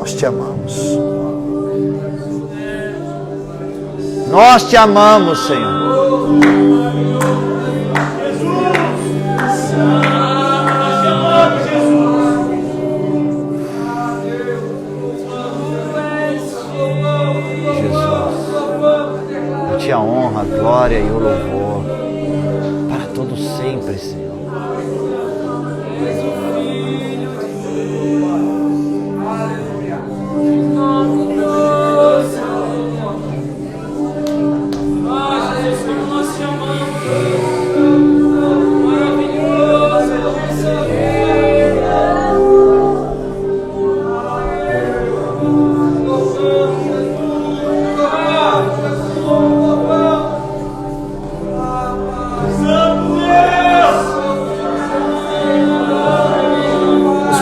Nós te amamos. Nós te amamos, Senhor. A honra, a glória e o louvor para todo sempre, Senhor.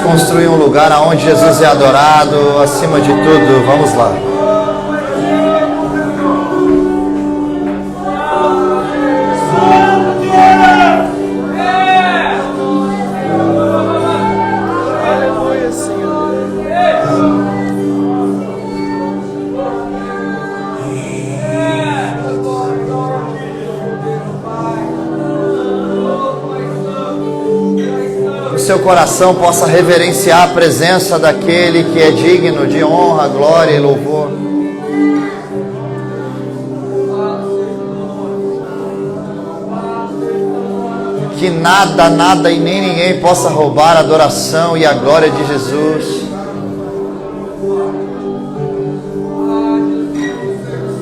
Construir um lugar onde Jesus é adorado acima de tudo. Vamos lá. Seu coração possa reverenciar a presença daquele que é digno de honra, glória e louvor. Que nada, nada e nem ninguém possa roubar a adoração e a glória de Jesus.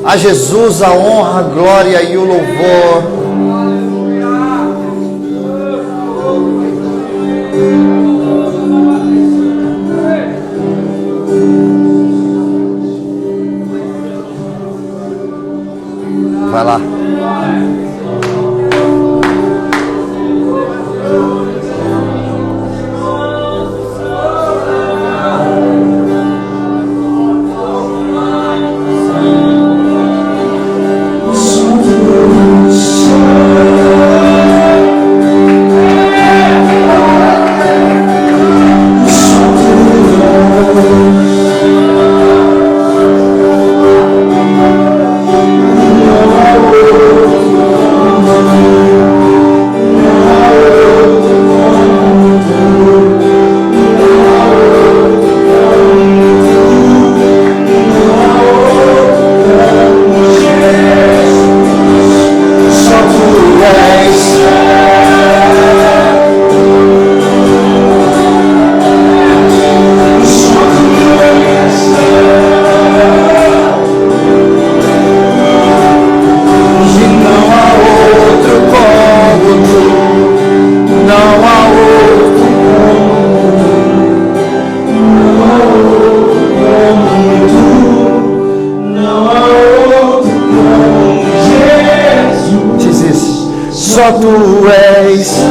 A Jesus a honra, a glória e o louvor. Vai lá. Só tu és.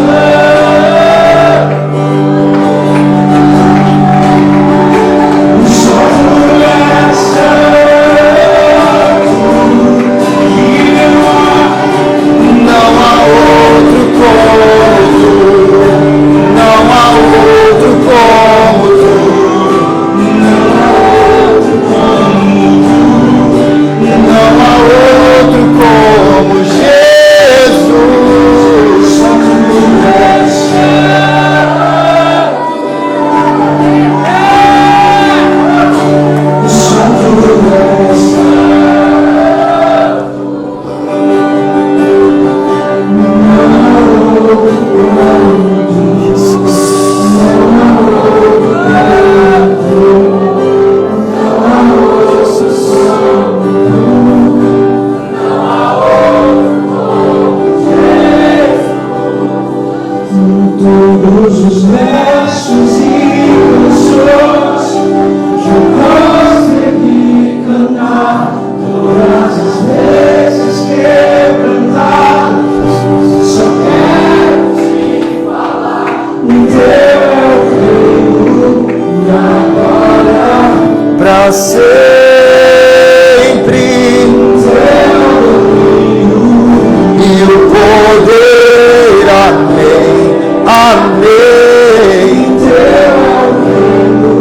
Amém. Teu reino,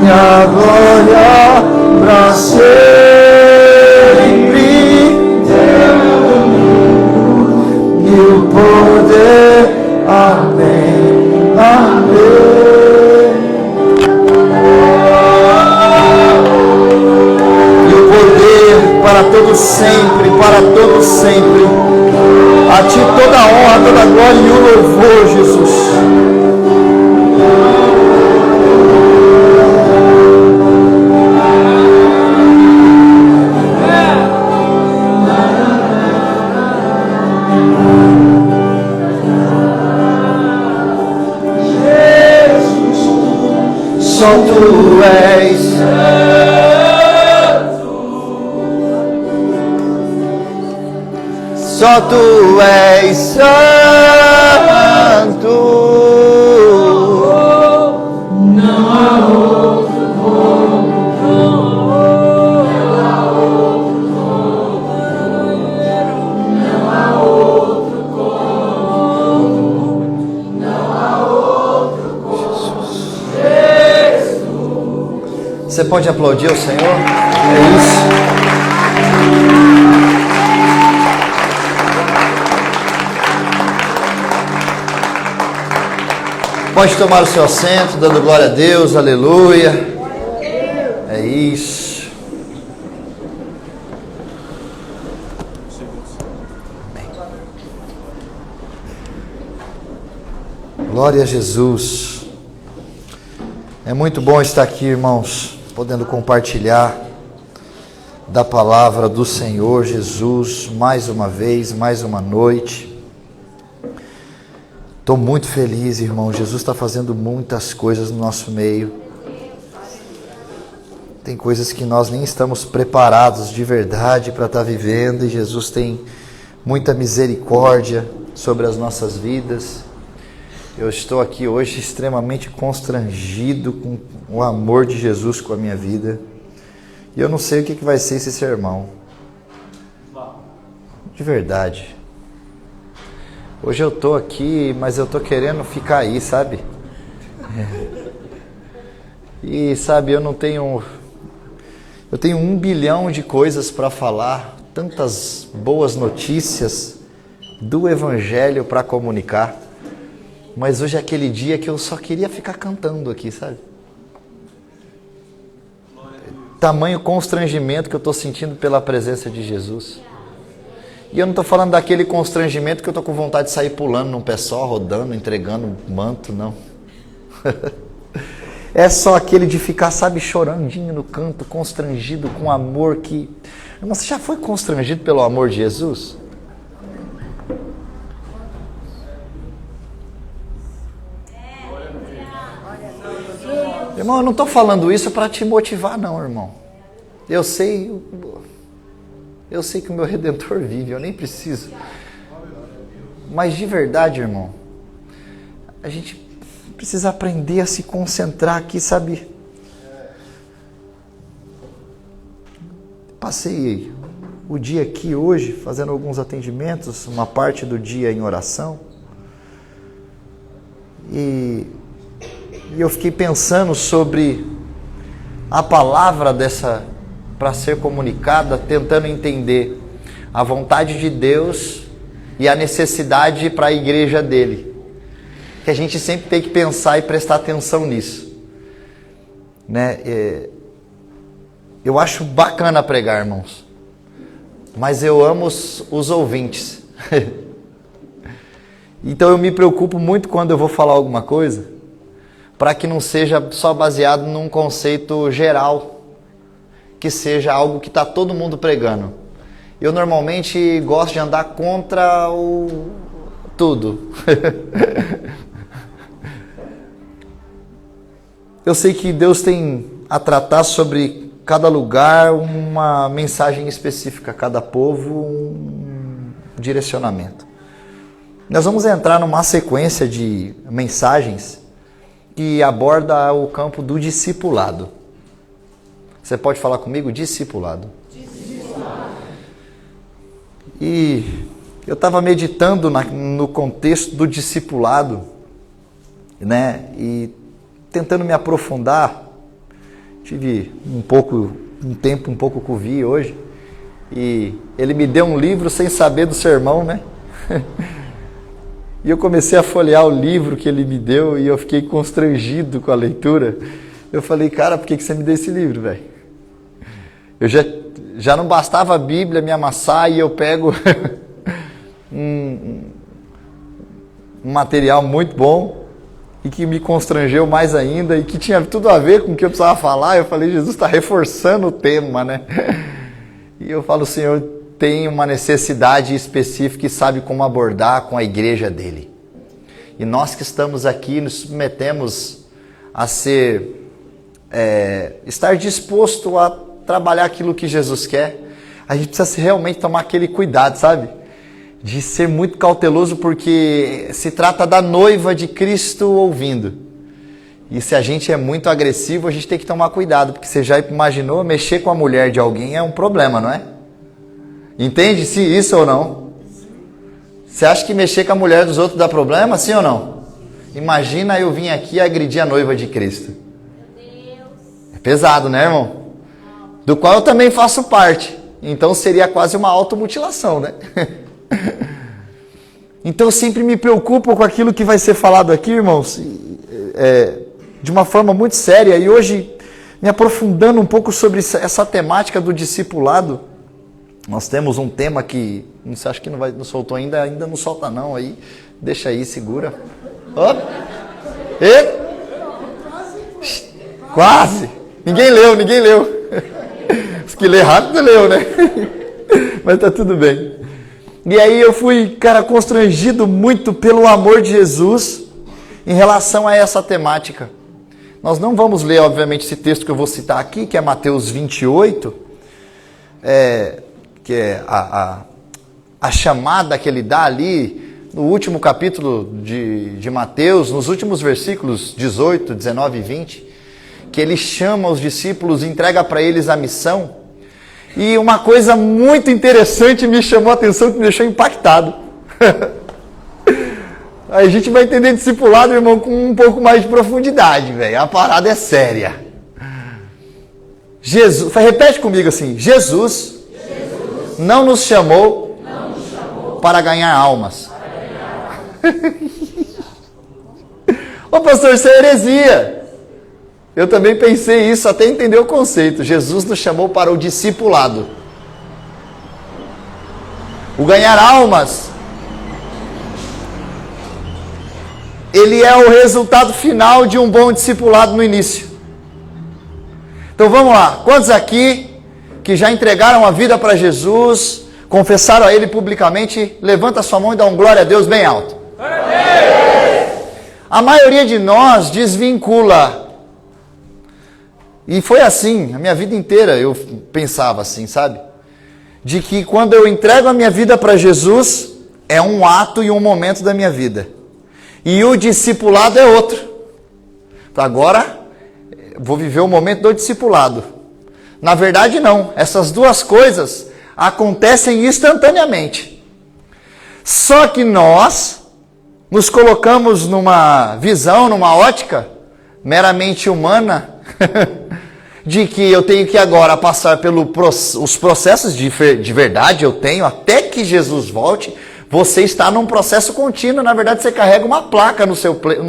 minha glória. sempre, para todo sempre. A Ti toda a honra, toda a glória e o louvor, Jesus. Só Tu és santo, só Tu és santo, não há outro como, não há outro como, não há outro como, não há outro como. Você pode aplaudir o Senhor? É isso. Pode tomar o seu assento, dando glória a Deus, aleluia. É isso. Glória a Jesus. É muito bom estar aqui, irmãos, podendo compartilhar da palavra do Senhor Jesus mais uma vez, mais uma noite. Estou muito feliz, irmão. Jesus está fazendo muitas coisas no nosso meio. Tem coisas que nós nem estamos preparados de verdade para estar vivendo, e Jesus tem muita misericórdia sobre as nossas vidas. Eu estou aqui hoje extremamente constrangido com o amor de Jesus com a minha vida. E eu não sei o que vai ser esse sermão. De verdade. Hoje eu estou aqui, mas eu estou querendo ficar aí, sabe? E sabe, eu tenho 1 bilhão de coisas para falar, tantas boas notícias do Evangelho para comunicar. Mas hoje é aquele dia que eu só queria ficar cantando aqui, sabe? Tamanho constrangimento que eu estou sentindo pela presença de Jesus. E eu não estou falando daquele constrangimento que eu estou com vontade de sair pulando num pé só, rodando, entregando manto, não. É só aquele de ficar, sabe, chorandinho no canto, constrangido com amor que... Irmão, você já foi constrangido pelo amor de Jesus? Irmão, eu não estou falando isso para te motivar, não, irmão. Eu sei que o meu Redentor vive, eu nem preciso. Mas de verdade, irmão, a gente precisa aprender a se concentrar aqui, sabe? Passei o dia aqui hoje, fazendo alguns atendimentos, uma parte do dia em oração. E eu fiquei pensando sobre a palavra dessa para ser comunicada, tentando entender a vontade de Deus e a necessidade para a igreja dele. Que a gente sempre tem que pensar e prestar atenção nisso, né? Eu acho bacana pregar, irmãos, mas eu amo os ouvintes. Então eu me preocupo muito quando eu vou falar alguma coisa, para que não seja só baseado num conceito geral, que seja algo que está todo mundo pregando. Eu normalmente gosto de andar contra tudo. Eu sei que Deus tem a tratar sobre cada lugar uma mensagem específica, cada povo um direcionamento. Nós vamos entrar numa sequência de mensagens que aborda o campo do discipulado. Você pode falar comigo? Discipulado. Discipulado. E eu estava meditando no contexto do discipulado, né? E tentando me aprofundar. Tive um tempo um pouco com o Vi hoje. E ele me deu um livro sem saber do sermão, né? E eu comecei a folhear o livro que ele me deu e eu fiquei constrangido com a leitura. Eu falei, cara, por que você me deu esse livro, velho? Eu já já não bastava a Bíblia me amassar e eu pego um material muito bom e que me constrangeu mais ainda e que tinha tudo a ver com o que eu precisava falar. Eu falei, Jesus está reforçando o tema, né? E eu falo, o Senhor tem uma necessidade específica e sabe como abordar com a igreja dele. E nós que estamos aqui nos submetemos a estar disposto a trabalhar aquilo que Jesus quer. A gente precisa realmente tomar aquele cuidado, sabe? De ser muito cauteloso, porque se trata da noiva de Cristo ouvindo. E se a gente é muito agressivo, a gente tem que tomar cuidado, porque você já imaginou, mexer com a mulher de alguém é um problema, não é? Entende se isso ou não? Você acha que mexer com a mulher dos outros dá problema, sim ou não? Imagina eu vim aqui e agredir a noiva de Cristo. É pesado, né, irmão? Do qual eu também faço parte. Então seria quase uma automutilação, né? Então eu sempre me preocupo com aquilo que vai ser falado aqui, irmãos, de uma forma muito séria. E hoje, me aprofundando um pouco sobre essa temática do discipulado, nós temos um tema que, você acha que não soltou ainda não solta não, aí deixa aí, segura. Oh. Quase! Ninguém leu. Os que lê rápido leu, né? Mas tá tudo bem. E aí eu fui, constrangido muito pelo amor de Jesus em relação a essa temática. Nós não vamos ler, obviamente, esse texto que eu vou citar aqui, que é Mateus 28, que é a chamada que ele dá ali, no último capítulo de Mateus, nos últimos versículos 18, 19 e 20, que ele chama os discípulos, entrega para eles a missão. E uma coisa muito interessante me chamou a atenção, que me deixou impactado. Aí a gente vai entender discipulado, irmão, com um pouco mais de profundidade, velho. A parada é séria. Jesus, repete comigo assim: Jesus não nos chamou para ganhar almas. Ô pastor, isso é heresia. Eu também pensei isso até entender o conceito. Jesus nos chamou para o discipulado. O ganhar almas, ele é o resultado final de um bom discipulado no início. Então vamos lá. Quantos aqui que já entregaram a vida para Jesus, confessaram a Ele publicamente, levanta sua mão e dá um glória a Deus bem alto. A maioria de nós desvincula. E foi assim, a minha vida inteira eu pensava assim, sabe? De que quando eu entrego a minha vida para Jesus, é um ato e um momento da minha vida. E o discipulado é outro. Então agora, vou viver o momento do discipulado. Na verdade não, essas duas coisas acontecem instantaneamente. Só que nós nos colocamos numa visão, numa ótica meramente humana, de que eu tenho que agora passar pelos processos de verdade, eu tenho, até que Jesus volte. Você está num processo contínuo. Na verdade, você carrega uma placa no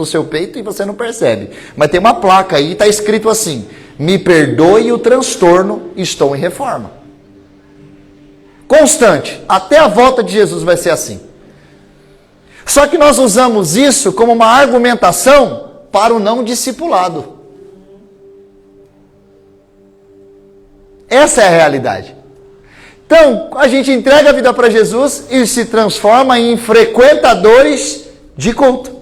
seu peito e você não percebe. Mas tem uma placa aí e está escrito assim: me perdoe o transtorno, estou em reforma. Constante. Até a volta de Jesus vai ser assim. Só que nós usamos isso como uma argumentação para o não discipulado. Essa é a realidade. Então, a gente entrega a vida para Jesus e se transforma em frequentadores de culto.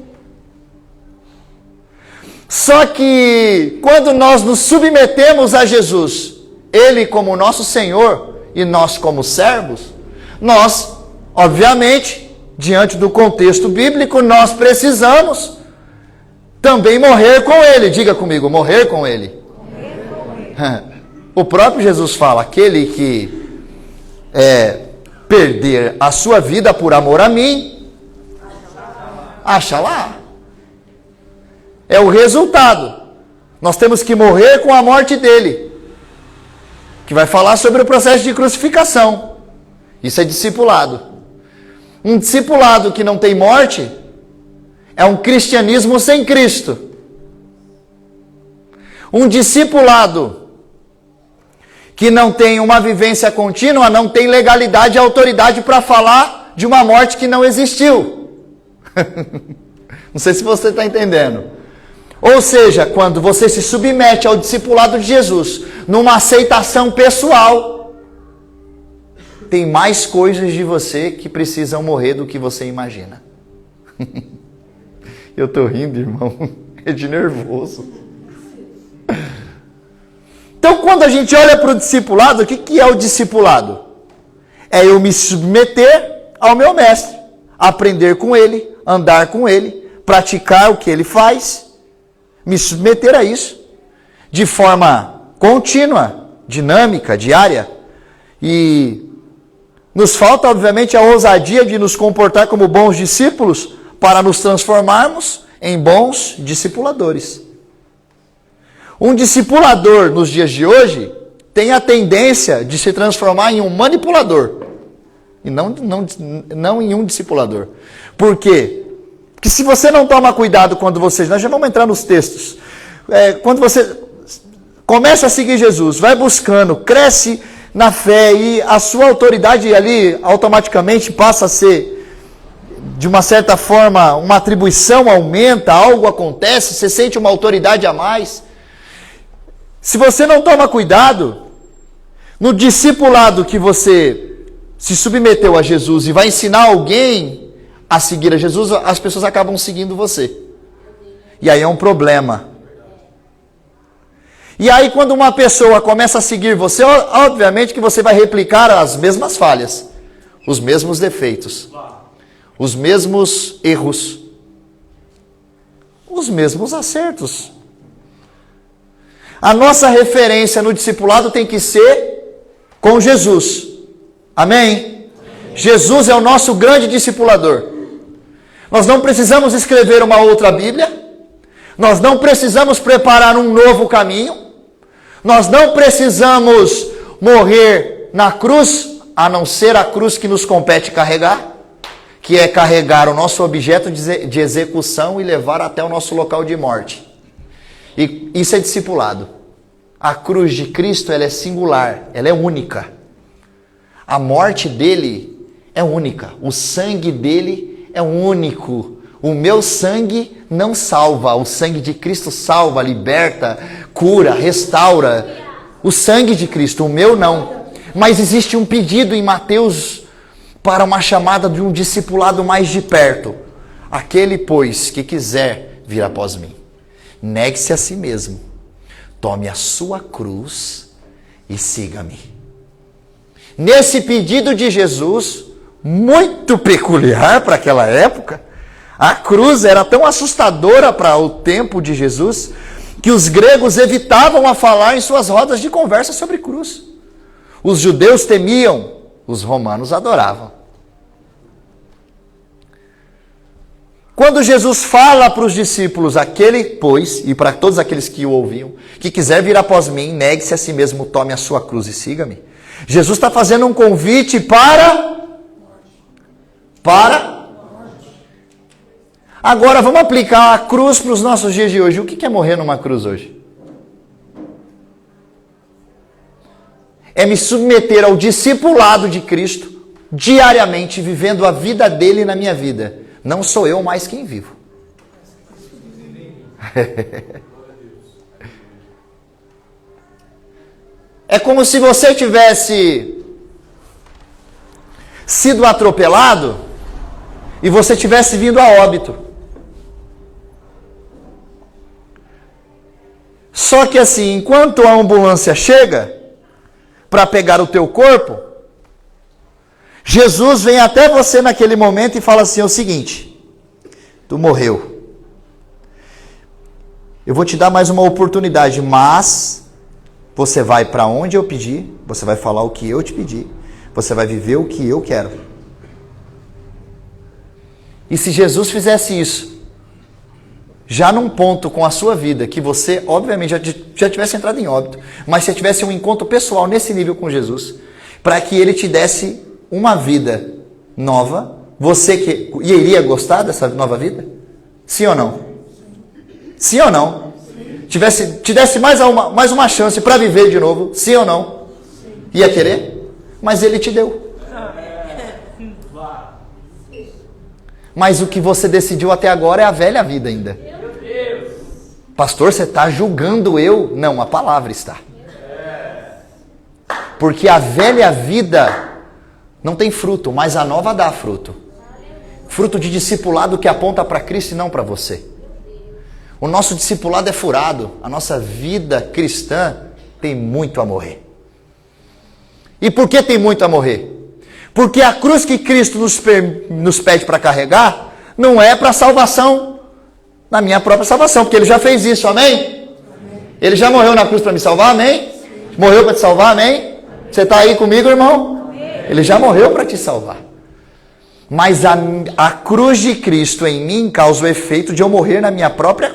Só que, quando nós nos submetemos a Jesus, Ele como nosso Senhor e nós como servos, nós, obviamente, diante do contexto bíblico, nós precisamos também morrer com Ele. Diga comigo, morrer com Ele. Morrer com Ele. O próprio Jesus fala: aquele que perder a sua vida por amor a mim, acha lá. É o resultado. Nós temos que morrer com a morte dele, que vai falar sobre o processo de crucificação. Isso é discipulado. Um discipulado que não tem morte é um cristianismo sem Cristo. Um discipulado que não tem uma vivência contínua, não tem legalidade e autoridade para falar de uma morte que não existiu. Não sei se você está entendendo. Ou seja, quando você se submete ao discipulado de Jesus, numa aceitação pessoal, tem mais coisas de você que precisam morrer do que você imagina. Eu estou rindo, irmão. É de nervoso. Então, quando a gente olha para o discipulado, o que é o discipulado? É eu me submeter ao meu mestre, aprender com ele, andar com ele, praticar o que ele faz, me submeter a isso, de forma contínua, dinâmica, diária. E nos falta, obviamente, a ousadia de nos comportar como bons discípulos para nos transformarmos em bons discipuladores. Um discipulador nos dias de hoje tem a tendência de se transformar em um manipulador e não em um discipulador. Por quê? Porque se você não toma cuidado quando você... Nós já vamos entrar nos textos. Quando você começa a seguir Jesus, vai buscando, cresce na fé e a sua autoridade ali automaticamente passa a ser, de uma certa forma, uma atribuição aumenta, algo acontece, você sente uma autoridade a mais. Se você não toma cuidado, no discipulado que você se submeteu a Jesus e vai ensinar alguém a seguir a Jesus, as pessoas acabam seguindo você. E aí é um problema. E aí quando uma pessoa começa a seguir você, obviamente que você vai replicar as mesmas falhas, os mesmos defeitos, os mesmos erros, os mesmos acertos. A nossa referência no discipulado tem que ser com Jesus. Amém? Jesus é o nosso grande discipulador. Nós não precisamos escrever uma outra Bíblia. Nós não precisamos preparar um novo caminho. Nós não precisamos morrer na cruz, a não ser a cruz que nos compete carregar, que é carregar o nosso objeto de execução e levar até o nosso local de morte. E isso é discipulado. A cruz de Cristo, ela é singular, ela é única. A morte dele é única. O sangue dele é único. O meu sangue não salva. O sangue de Cristo salva, liberta, cura, restaura. O sangue de Cristo, o meu não. Mas existe um pedido em Mateus para uma chamada de um discipulado mais de perto. Aquele, pois, que quiser vir após mim, negue-se a si mesmo, tome a sua cruz e siga-me. Nesse pedido de Jesus, muito peculiar para aquela época, a cruz era tão assustadora para o tempo de Jesus, que os gregos evitavam a falar em suas rodas de conversa sobre cruz. Os judeus temiam, os romanos adoravam. Quando Jesus fala para os discípulos, aquele, pois, e para todos aqueles que o ouviam, que quiser vir após mim, negue-se a si mesmo, tome a sua cruz e siga-me. Jesus está fazendo um convite para... Agora vamos aplicar a cruz para os nossos dias de hoje. O que é morrer numa cruz hoje? É me submeter ao discipulado de Cristo, diariamente, vivendo a vida dele na minha vida. Não sou eu mais quem vivo. É como se você tivesse sido atropelado e você tivesse vindo a óbito. Só que assim, enquanto a ambulância chega para pegar o teu corpo, Jesus vem até você naquele momento e fala assim, é o seguinte, tu morreu. Eu vou te dar mais uma oportunidade, mas você vai para onde eu pedi, você vai falar o que eu te pedi, você vai viver o que eu quero. E se Jesus fizesse isso, já num ponto com a sua vida, que você, obviamente, já tivesse entrado em óbito, mas você tivesse um encontro pessoal nesse nível com Jesus, para que ele te desse uma vida nova, você que iria gostar dessa nova vida? Sim ou não? Sim ou não? Te desse mais uma chance para viver de novo? Sim ou não? Ia querer? Mas ele te deu. Mas o que você decidiu até agora é a velha vida ainda. Pastor, você está julgando eu? Não, a palavra está. Porque a velha vida não tem fruto, mas a nova dá fruto. Fruto de discipulado que aponta para Cristo e não para você. O nosso discipulado é furado. A nossa vida cristã tem muito a morrer. E por que tem muito a morrer? Porque a cruz que Cristo nos pede para carregar não é para salvação, na minha própria salvação, porque Ele já fez isso, amém? Ele já morreu na cruz para me salvar, amém? Morreu para te salvar, amém? Você está aí comigo, irmão? Ele já morreu para te salvar. Mas a cruz de Cristo em mim causa o efeito de eu morrer na minha própria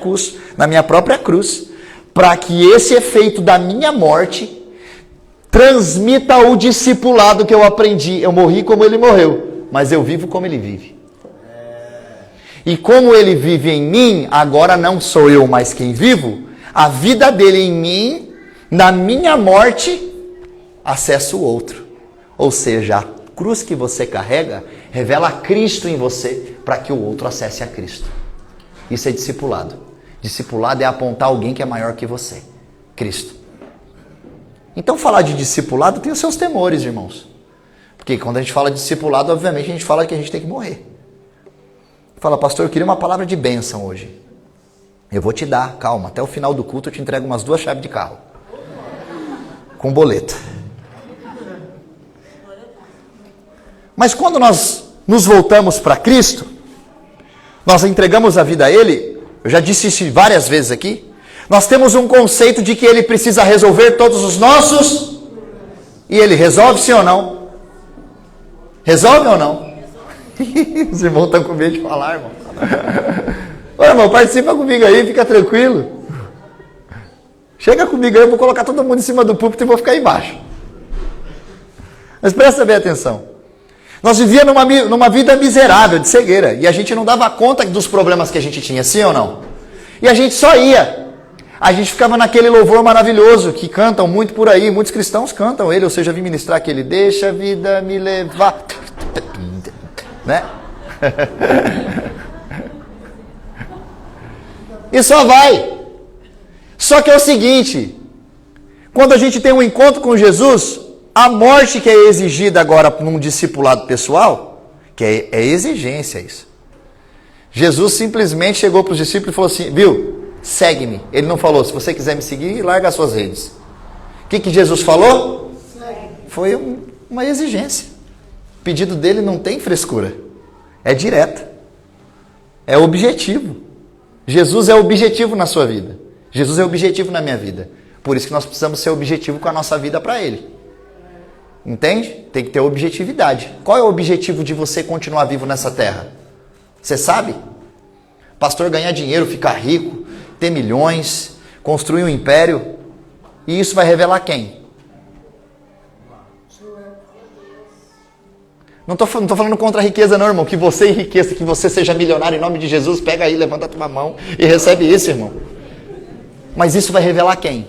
cruz, para que esse efeito da minha morte transmita o discipulado que eu aprendi. Eu morri como Ele morreu, mas eu vivo como Ele vive. E como Ele vive em mim, agora não sou eu mais quem vivo, a vida dele em mim, na minha morte, acessa o outro. Ou seja, a cruz que você carrega revela Cristo em você para que o outro acesse a Cristo. Isso é discipulado. Discipulado é apontar alguém que é maior que você, Cristo. Então falar de discipulado tem os seus temores, irmãos. Porque quando a gente fala de discipulado, obviamente a gente fala que a gente tem que morrer. Fala, pastor, eu queria uma palavra de bênção hoje. Eu vou te dar, calma, até o final do culto eu te entrego umas 2 chaves de carro. Com boleto. Mas quando nós nos voltamos para Cristo, nós entregamos a vida a Ele, eu já disse isso várias vezes aqui, nós temos um conceito de que Ele precisa resolver todos os nossos, e Ele resolve sim ou não? Resolve ou não? Os irmãos estão com medo de falar, irmão. Ô, irmão, participa comigo aí, fica tranquilo. Chega comigo aí, eu vou colocar todo mundo em cima do púlpito e vou ficar aí embaixo. Mas presta bem atenção. Nós vivíamos numa vida miserável, de cegueira, e a gente não dava conta dos problemas que a gente tinha, sim ou não? E a gente só ia. A gente ficava naquele louvor maravilhoso, que cantam muito por aí, muitos cristãos cantam ele, ou seja, vim ministrar aquele, deixa a vida me levar... Né? E só vai. Só que é o seguinte, quando a gente tem um encontro com Jesus, a morte que é exigida agora num discipulado pessoal, que é exigência isso. Jesus simplesmente chegou para os discípulos e falou assim, viu, segue-me. Ele não falou, se você quiser me seguir, larga as suas redes. O que Jesus falou? Foi uma exigência. O pedido dele não tem frescura, é direto, é objetivo. Jesus é objetivo na sua vida, Jesus é objetivo na minha vida, por isso que nós precisamos ser objetivo com a nossa vida para Ele, entende? Tem que ter objetividade. Qual é o objetivo de você continuar vivo nessa terra? Você sabe? Pastor, ganhar dinheiro, ficar rico, ter milhões, construir um império, e isso vai revelar quem? Não estou falando contra a riqueza não, irmão, que você enriqueça, que você seja milionário em nome de Jesus, pega aí, levanta a tua mão e recebe isso, irmão. Mas isso vai revelar quem?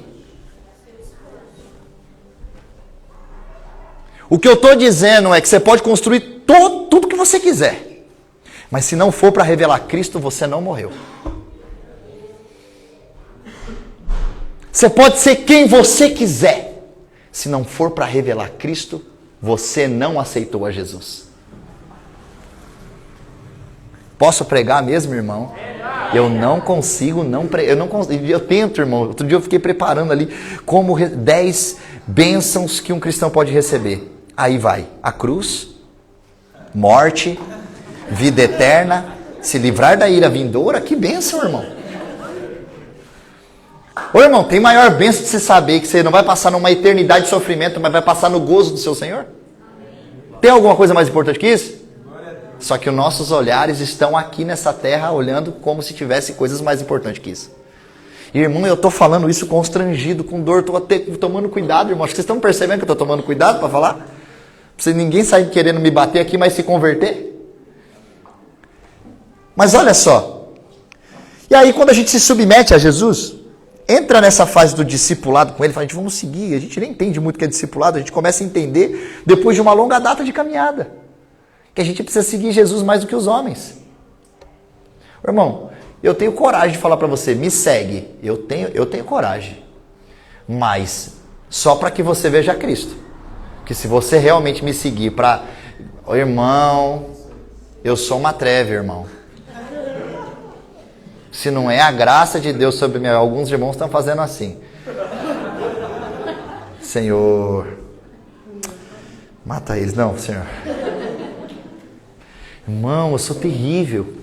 O que eu estou dizendo é que você pode construir tudo que você quiser, mas se não for para revelar Cristo, você não morreu. Você pode ser quem você quiser, se não for para revelar Cristo, você não aceitou a Jesus. Posso pregar mesmo, irmão? Eu não consigo não pregar. Eu tento, irmão. Outro dia eu fiquei preparando ali como 10 bênçãos que um cristão pode receber. Aí vai a cruz, morte, vida eterna, se livrar da ira vindoura. Que bênção, irmão. Ô, irmão, tem maior bênção de você saber que você não vai passar numa eternidade de sofrimento, mas vai passar no gozo do seu Senhor? Tem alguma coisa mais importante que isso? Só que os nossos olhares estão aqui nessa terra olhando como se tivesse coisas mais importantes que isso. E, irmão, eu estou falando isso constrangido, com dor, estou tomando cuidado, irmão. Acho que vocês estão percebendo que eu estou tomando cuidado para falar? Pra ninguém sair querendo me bater aqui, mas se converter. Mas olha só. E aí, quando a gente se submete a Jesus, entra nessa fase do discipulado com ele, fala, gente, vamos seguir. A gente nem entende muito o que é discipulado, a gente começa a entender depois de uma longa data de caminhada. Que a gente precisa seguir Jesus mais do que os homens. Irmão, eu tenho coragem de falar para você, me segue. Eu tenho coragem. Mas só para que você veja Cristo. Porque se você realmente me seguir para... Irmão, eu sou uma treve, irmão. Se não é a graça de Deus sobre mim, alguns irmãos estão fazendo assim. Senhor, mata eles. Não, Senhor. Irmão, eu sou terrível.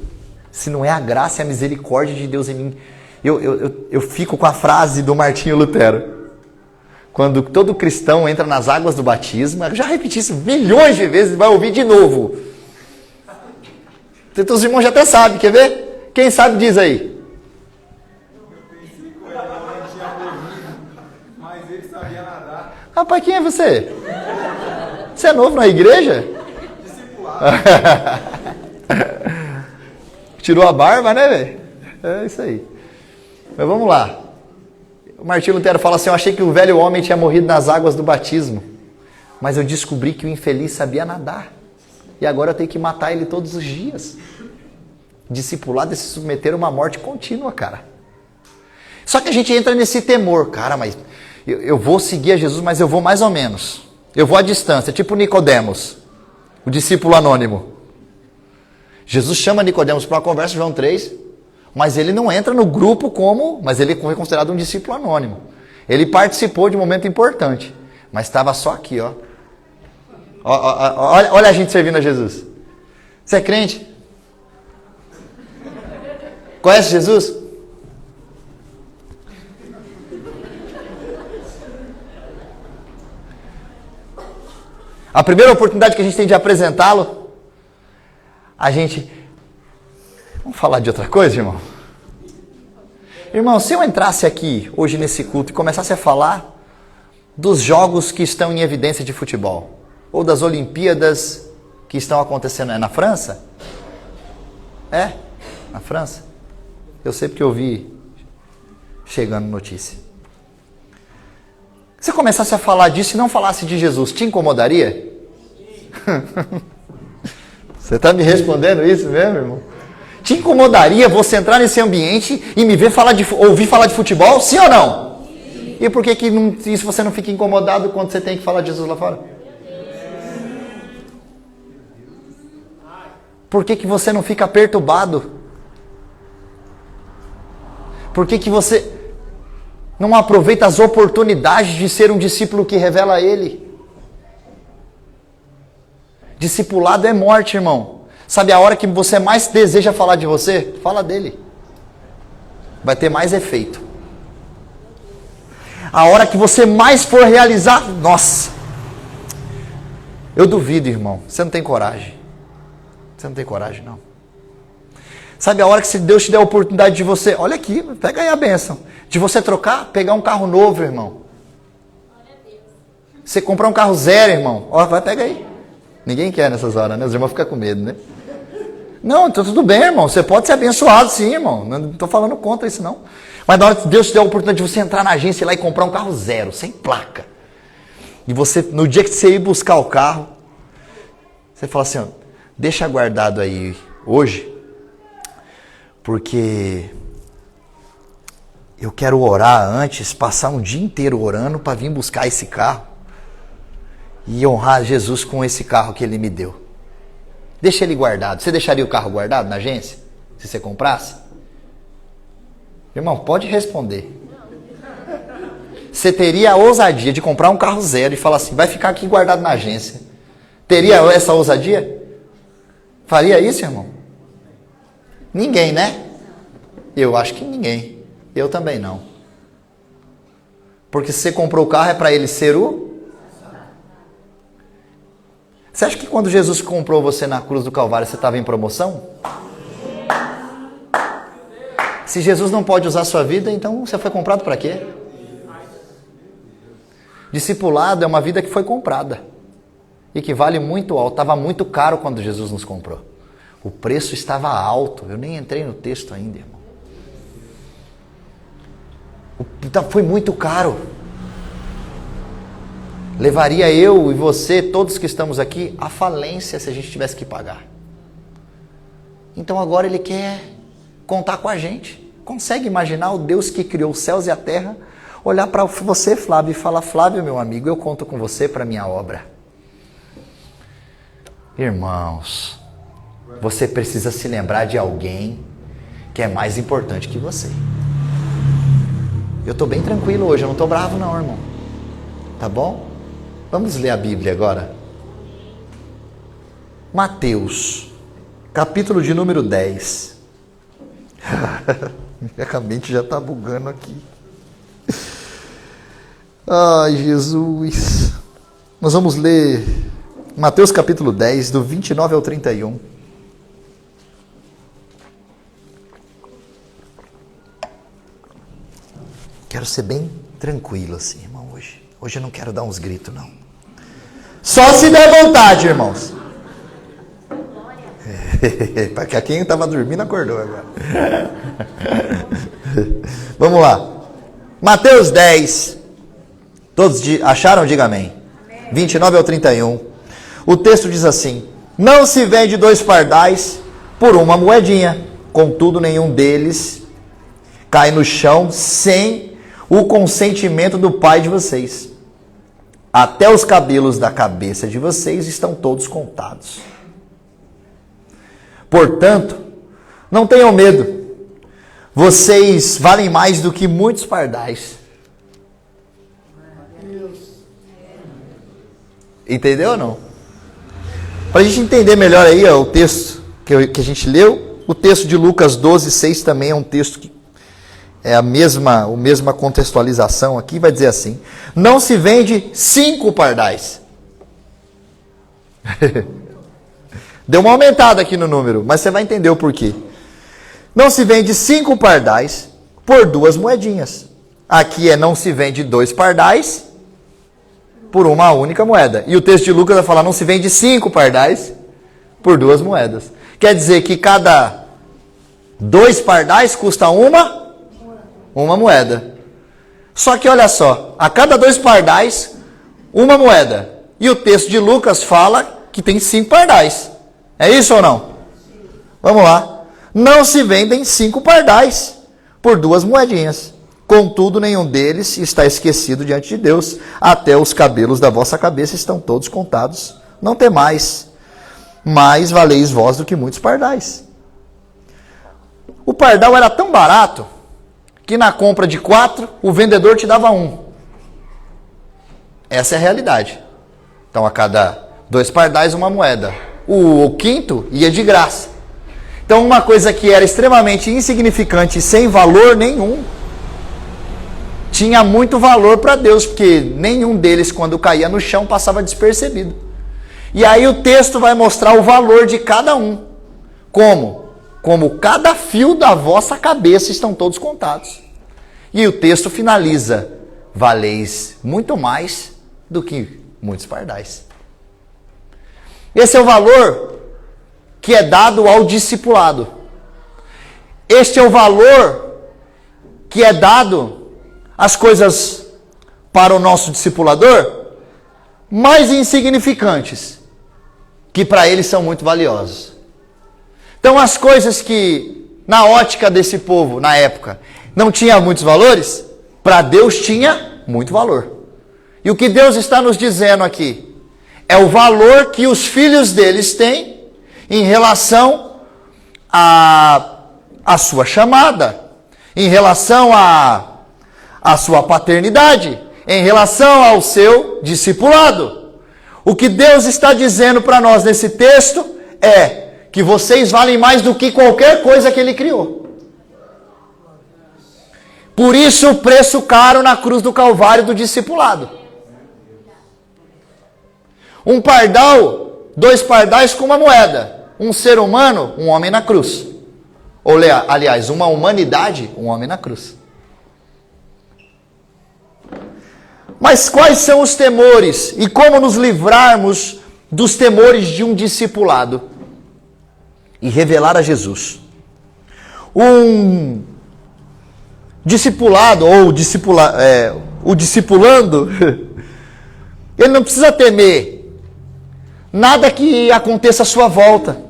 Se não é a graça e a misericórdia de Deus em mim. Eu fico com a frase do Martinho Lutero. Quando todo cristão entra nas águas do batismo, eu já repeti isso milhões de vezes, vai ouvir de novo. Então, os irmãos já até sabem, quer ver? Quem sabe diz aí. Mas ele sabia nadar. Rapaz, quem é você? Você é novo na igreja? Discipulado. Tirou a barba, né, velho? É isso aí. Mas vamos lá. O Martinho Lutero fala assim, eu achei que o velho homem tinha morrido nas águas do batismo, mas eu descobri que o infeliz sabia nadar. E agora eu tenho que matar ele todos os dias. Discipulado é se submeter a uma morte contínua, cara. Só que a gente entra nesse temor, cara, mas eu vou seguir a Jesus, mas eu vou mais ou menos. Eu vou à distância, tipo Nicodemos, o discípulo anônimo. Jesus chama Nicodemos para uma conversa, João 3, mas ele não entra no grupo mas ele foi considerado um discípulo anônimo. Ele participou de um momento importante, mas estava só aqui, ó. Olha a gente servindo a Jesus. Você é crente? Conhece Jesus? A primeira oportunidade que a gente tem de apresentá-lo, Vamos falar de outra coisa, irmão? Irmão, se eu entrasse aqui hoje nesse culto e começasse a falar dos jogos que estão em evidência de futebol, ou das Olimpíadas que estão acontecendo, é na França? É, na França. Eu sei porque eu vi chegando notícia. Se eu começasse a falar disso e não falasse de Jesus, te incomodaria? Você está me respondendo isso mesmo, irmão? Te incomodaria você entrar nesse ambiente e me ver ouvir falar de futebol? Sim ou não? Sim. E por que isso você não fica incomodado quando você tem que falar de Jesus lá fora? Por que você não fica perturbado? Por que você não aproveita as oportunidades de ser um discípulo que revela a Ele? Discipulado é morte, irmão. Sabe a hora que você mais deseja falar de você? Fala dele. Vai ter mais efeito. A hora que você mais for realizar... Nossa! Eu duvido, irmão. Você não tem coragem. Você não tem coragem, não. Sabe a hora que se Deus te der a oportunidade de você... Olha aqui, pega aí a bênção. De você pegar um carro novo, irmão. Você comprar um carro zero, irmão. Ó, pega aí. Ninguém quer nessas horas, né? Os irmãos ficam com medo, né? Não, então tudo bem, irmão. Você pode ser abençoado, sim, irmão. Não estou falando contra isso, não. Mas na hora que Deus te der a oportunidade de você entrar na agência lá e comprar um carro zero, sem placa. E você, no dia que você ir buscar o carro, você fala assim, ó, deixa guardado aí hoje, porque eu quero orar antes, passar um dia inteiro orando para vir buscar esse carro e honrar Jesus com esse carro que Ele me deu. Deixa ele guardado. Você deixaria o carro guardado na agência? Se você comprasse? Irmão, pode responder. Você teria a ousadia de comprar um carro zero e falar assim, vai ficar aqui guardado na agência. Teria essa ousadia? Faria isso, irmão? Ninguém, né? Eu acho que ninguém. Eu também não. Porque se você comprou o carro é para ele ser o... Você acha que quando Jesus comprou você na cruz do Calvário, você estava em promoção? Se Jesus não pode usar a sua vida, então você foi comprado para quê? Discipulado é uma vida que foi comprada. E que vale muito alto. Estava muito caro quando Jesus nos comprou. O preço estava alto. Eu nem entrei no texto ainda, irmão. Foi muito caro. Levaria eu e você, todos que estamos aqui, à falência se a gente tivesse que pagar. Então agora ele quer contar com a gente. Consegue imaginar o Deus que criou os céus e a terra olhar para você, Flávio, e falar: Flávio, meu amigo, eu conto com você para a minha obra. Irmãos, você precisa se lembrar de alguém que é mais importante que você. Eu estou bem tranquilo hoje, eu não estou bravo não, irmão. Tá bom? Vamos ler a Bíblia agora. Mateus, capítulo de número 10. Minha mente já está bugando aqui. Ai, Jesus. Nós vamos ler Mateus capítulo 10, do 29 ao 31. Quero ser bem tranquilo assim, irmão, hoje. Hoje eu não quero dar uns gritos, não. Só se der vontade, irmãos. Para quem estava dormindo acordou agora. Vamos lá. Mateus 10. Todos acharam? Diga amém. 29 ao 31. O texto diz assim: não se vende 2 pardais por uma moedinha, contudo nenhum deles cai no chão sem o consentimento do Pai de vocês. Até os cabelos da cabeça de vocês estão todos contados. Portanto, não tenham medo. Vocês valem mais do que muitos pardais. Entendeu ou não? Para a gente entender melhor aí o texto que a gente leu, o texto de Lucas 12, 6 também é um texto que é a mesma contextualização aqui, vai dizer assim: não se vende 5 pardais. Deu uma aumentada aqui no número, mas você vai entender o porquê. Não se vende 5 pardais por 2 moedinhas. Aqui não se vende 2 pardais por uma única moeda. E o texto de Lucas vai falar: não se vende 5 pardais por 2 moedas. Quer dizer que cada 2 pardais custa uma moeda. Só que olha só, a cada 2 pardais, uma moeda. E o texto de Lucas fala que tem 5 pardais. É isso ou não? Vamos lá. Não se vendem 5 pardais por 2 moedinhas. Contudo, nenhum deles está esquecido diante de Deus. Até os cabelos da vossa cabeça estão todos contados. Não temais, mais valeis vós do que muitos pardais. O pardal era tão barato que na compra de 4, o vendedor te dava 1. Essa é a realidade. Então, a cada 2 pardais, uma moeda. O quinto ia de graça. Então, uma coisa que era extremamente insignificante e sem valor nenhum, tinha muito valor para Deus, porque nenhum deles, quando caía no chão, passava despercebido. E aí o texto vai mostrar o valor de cada um. Como? Como cada fio da vossa cabeça estão todos contados. E o texto finaliza: valeis muito mais do que muitos pardais. Esse é o valor que é dado ao discipulado. Este é o valor que é dado às coisas para o nosso discipulador mais insignificantes, que para ele são muito valiosos. Então, as coisas que, na ótica desse povo, na época, não tinha muitos valores, para Deus tinha muito valor. E o que Deus está nos dizendo aqui é o valor que os filhos deles têm em relação à sua chamada, em relação à sua paternidade, em relação ao seu discipulado. O que Deus está dizendo para nós nesse texto é que vocês valem mais do que qualquer coisa que Ele criou. Por isso o preço caro na cruz do Calvário do discipulado. Um pardal, 2 pardais com uma moeda. Um ser humano, um homem na cruz. Ou, aliás, uma humanidade, um homem na cruz. Mas quais são os temores e como nos livrarmos dos temores de um discipulado e revelar a Jesus? discipulado ou o discipulando, ele não precisa temer nada que aconteça à sua volta,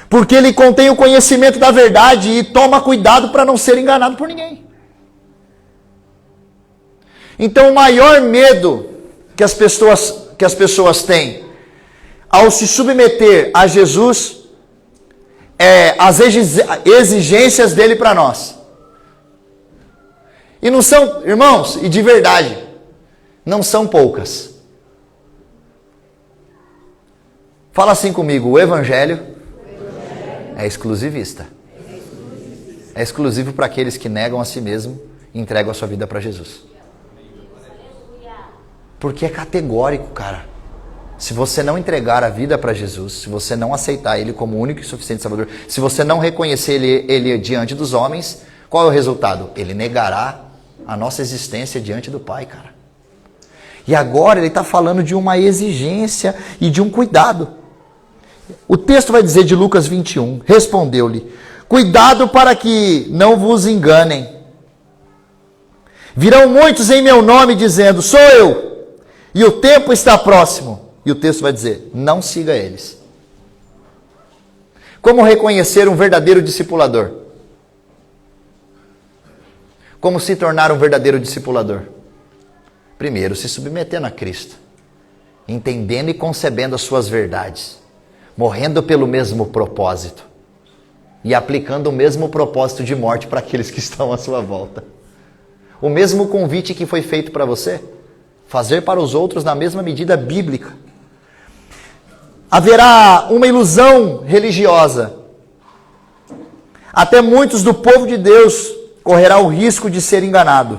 porque ele contém o conhecimento da verdade e toma cuidado para não ser enganado por ninguém. Então o maior medo que as pessoas têm ao se submeter a Jesus é as exigências dele para nós. E não são, irmãos, e de verdade, não são poucas. Fala assim comigo, o Evangelho é exclusivista. É exclusivo para aqueles que negam a si mesmo e entregam a sua vida para Jesus. Porque é categórico, cara. Se você não entregar a vida para Jesus, se você não aceitar Ele como único e suficiente Salvador, se você não reconhecer Ele diante dos homens, qual é o resultado? Ele negará a nossa existência diante do Pai, cara. E agora ele está falando de uma exigência e de um cuidado. O texto vai dizer de Lucas 21, respondeu-lhe, cuidado para que não vos enganem. Virão muitos em meu nome dizendo, sou eu, e o tempo está próximo. E o texto vai dizer, não siga eles. Como reconhecer um verdadeiro discipulador? Como se tornar um verdadeiro discipulador? Primeiro, se submetendo a Cristo, entendendo e concebendo as suas verdades, morrendo pelo mesmo propósito e aplicando o mesmo propósito de morte para aqueles que estão à sua volta. O mesmo convite que foi feito para você, fazer para os outros na mesma medida bíblica. Haverá uma ilusão religiosa. Até muitos do povo de Deus correrá o risco de ser enganado.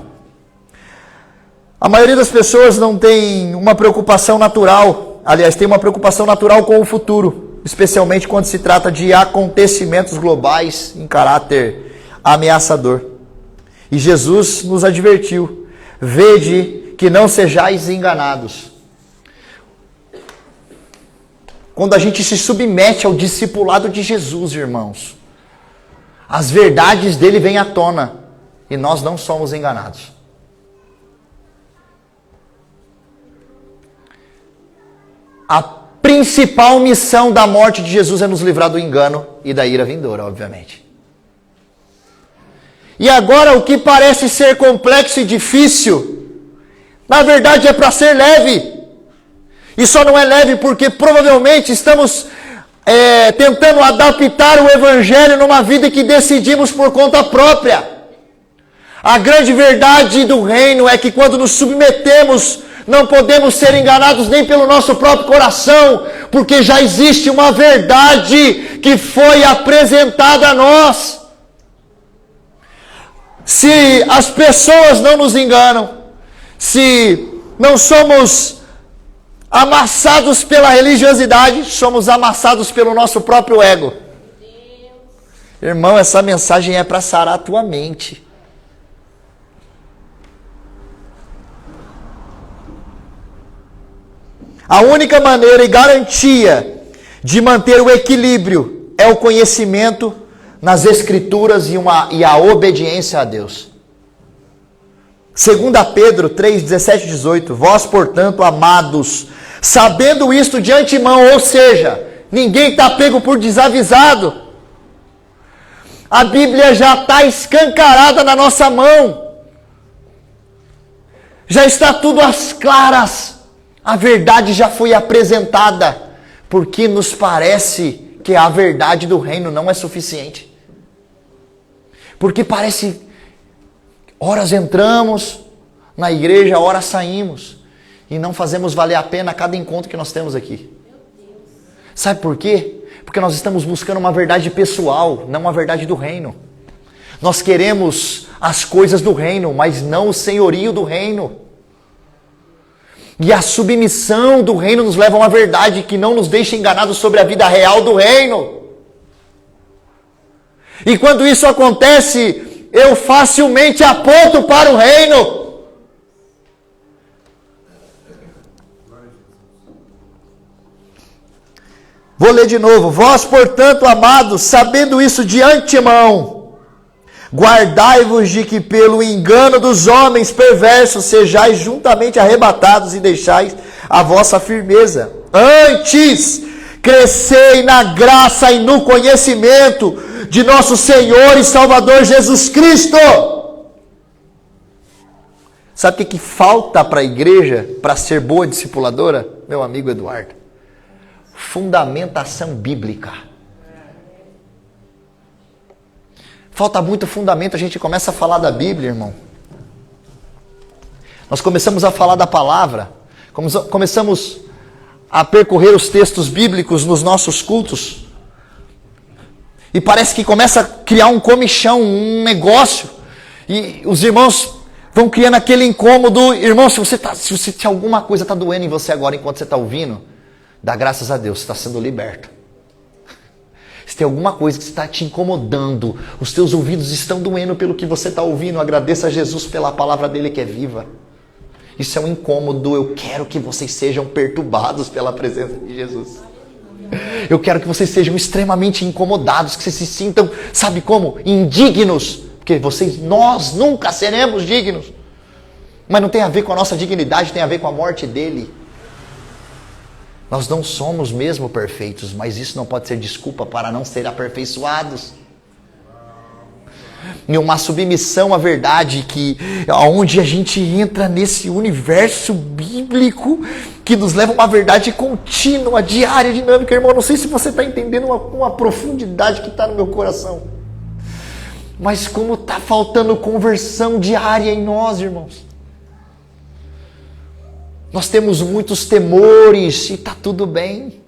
A maioria das pessoas não tem uma preocupação natural, aliás, tem uma preocupação natural com o futuro, especialmente quando se trata de acontecimentos globais em caráter ameaçador. E Jesus nos advertiu, vede que não sejais enganados. Quando a gente se submete ao discipulado de Jesus, irmãos, as verdades dele vêm à tona e nós não somos enganados. A principal missão da morte de Jesus é nos livrar do engano e da ira vindoura, obviamente. E agora o que parece ser complexo e difícil, na verdade é para ser leve. E só não é leve porque provavelmente estamos tentando adaptar o Evangelho numa vida que decidimos por conta própria. A grande verdade do reino é que quando nos submetemos, não podemos ser enganados nem pelo nosso próprio coração, porque já existe uma verdade que foi apresentada a nós. Se as pessoas não nos enganam, se não somos amassados pela religiosidade, somos amassados pelo nosso próprio ego. Irmão, essa mensagem é para sarar a tua mente. A única maneira e garantia de manter o equilíbrio é o conhecimento nas Escrituras e a obediência a Deus. 2 Pedro 3, 17 e 18. Vós, portanto, amados, sabendo isto de antemão, ou seja, ninguém está pego por desavisado. A Bíblia já está escancarada na nossa mão. Já está tudo às claras. A verdade já foi apresentada, porque nos parece que a verdade do reino não é suficiente. Porque parece, horas entramos na igreja, horas saímos, e não fazemos valer a pena cada encontro que nós temos aqui. Sabe por quê? Porque nós estamos buscando uma verdade pessoal, não uma verdade do reino. Nós queremos as coisas do reino, mas não o senhorio do reino. E a submissão do reino nos leva a uma verdade que não nos deixa enganados sobre a vida real do reino. E quando isso acontece, eu facilmente aponto para o reino. Vou ler de novo. Vós, portanto, amados, sabendo isso de antemão, Guardai-vos de que pelo engano dos homens perversos sejais juntamente arrebatados e deixais a vossa firmeza. Antes, crescei na graça e no conhecimento de nosso Senhor e Salvador Jesus Cristo. Sabe o que falta para a igreja para ser boa discipuladora? Meu amigo Eduardo. Fundamentação bíblica. Falta muito fundamento, a gente começa a falar da Bíblia, irmão. Nós começamos a falar da palavra, começamos a percorrer os textos bíblicos nos nossos cultos. E parece que começa a criar um comichão, um negócio. E os irmãos vão criando aquele incômodo. Irmão, se alguma coisa está doendo em você agora enquanto você está ouvindo, dá graças a Deus, você está sendo liberto. Se tem alguma coisa que está te incomodando, os teus ouvidos estão doendo pelo que você está ouvindo, agradeça a Jesus pela palavra dele que é viva. Isso é um incômodo, eu quero que vocês sejam perturbados pela presença de Jesus. Eu quero que vocês sejam extremamente incomodados, que vocês se sintam, sabe como? Indignos. Porque nós nunca seremos dignos. Mas não tem a ver com a nossa dignidade, tem a ver com a morte dele. Nós não somos mesmo perfeitos, mas isso não pode ser desculpa para não ser aperfeiçoados. E uma submissão à verdade, onde a gente entra nesse universo bíblico que nos leva a uma verdade contínua, diária, dinâmica. Irmão, não sei se você está entendendo uma profundidade que está no meu coração. Mas como está faltando conversão diária em nós, irmãos. Nós temos muitos temores e está tudo bem.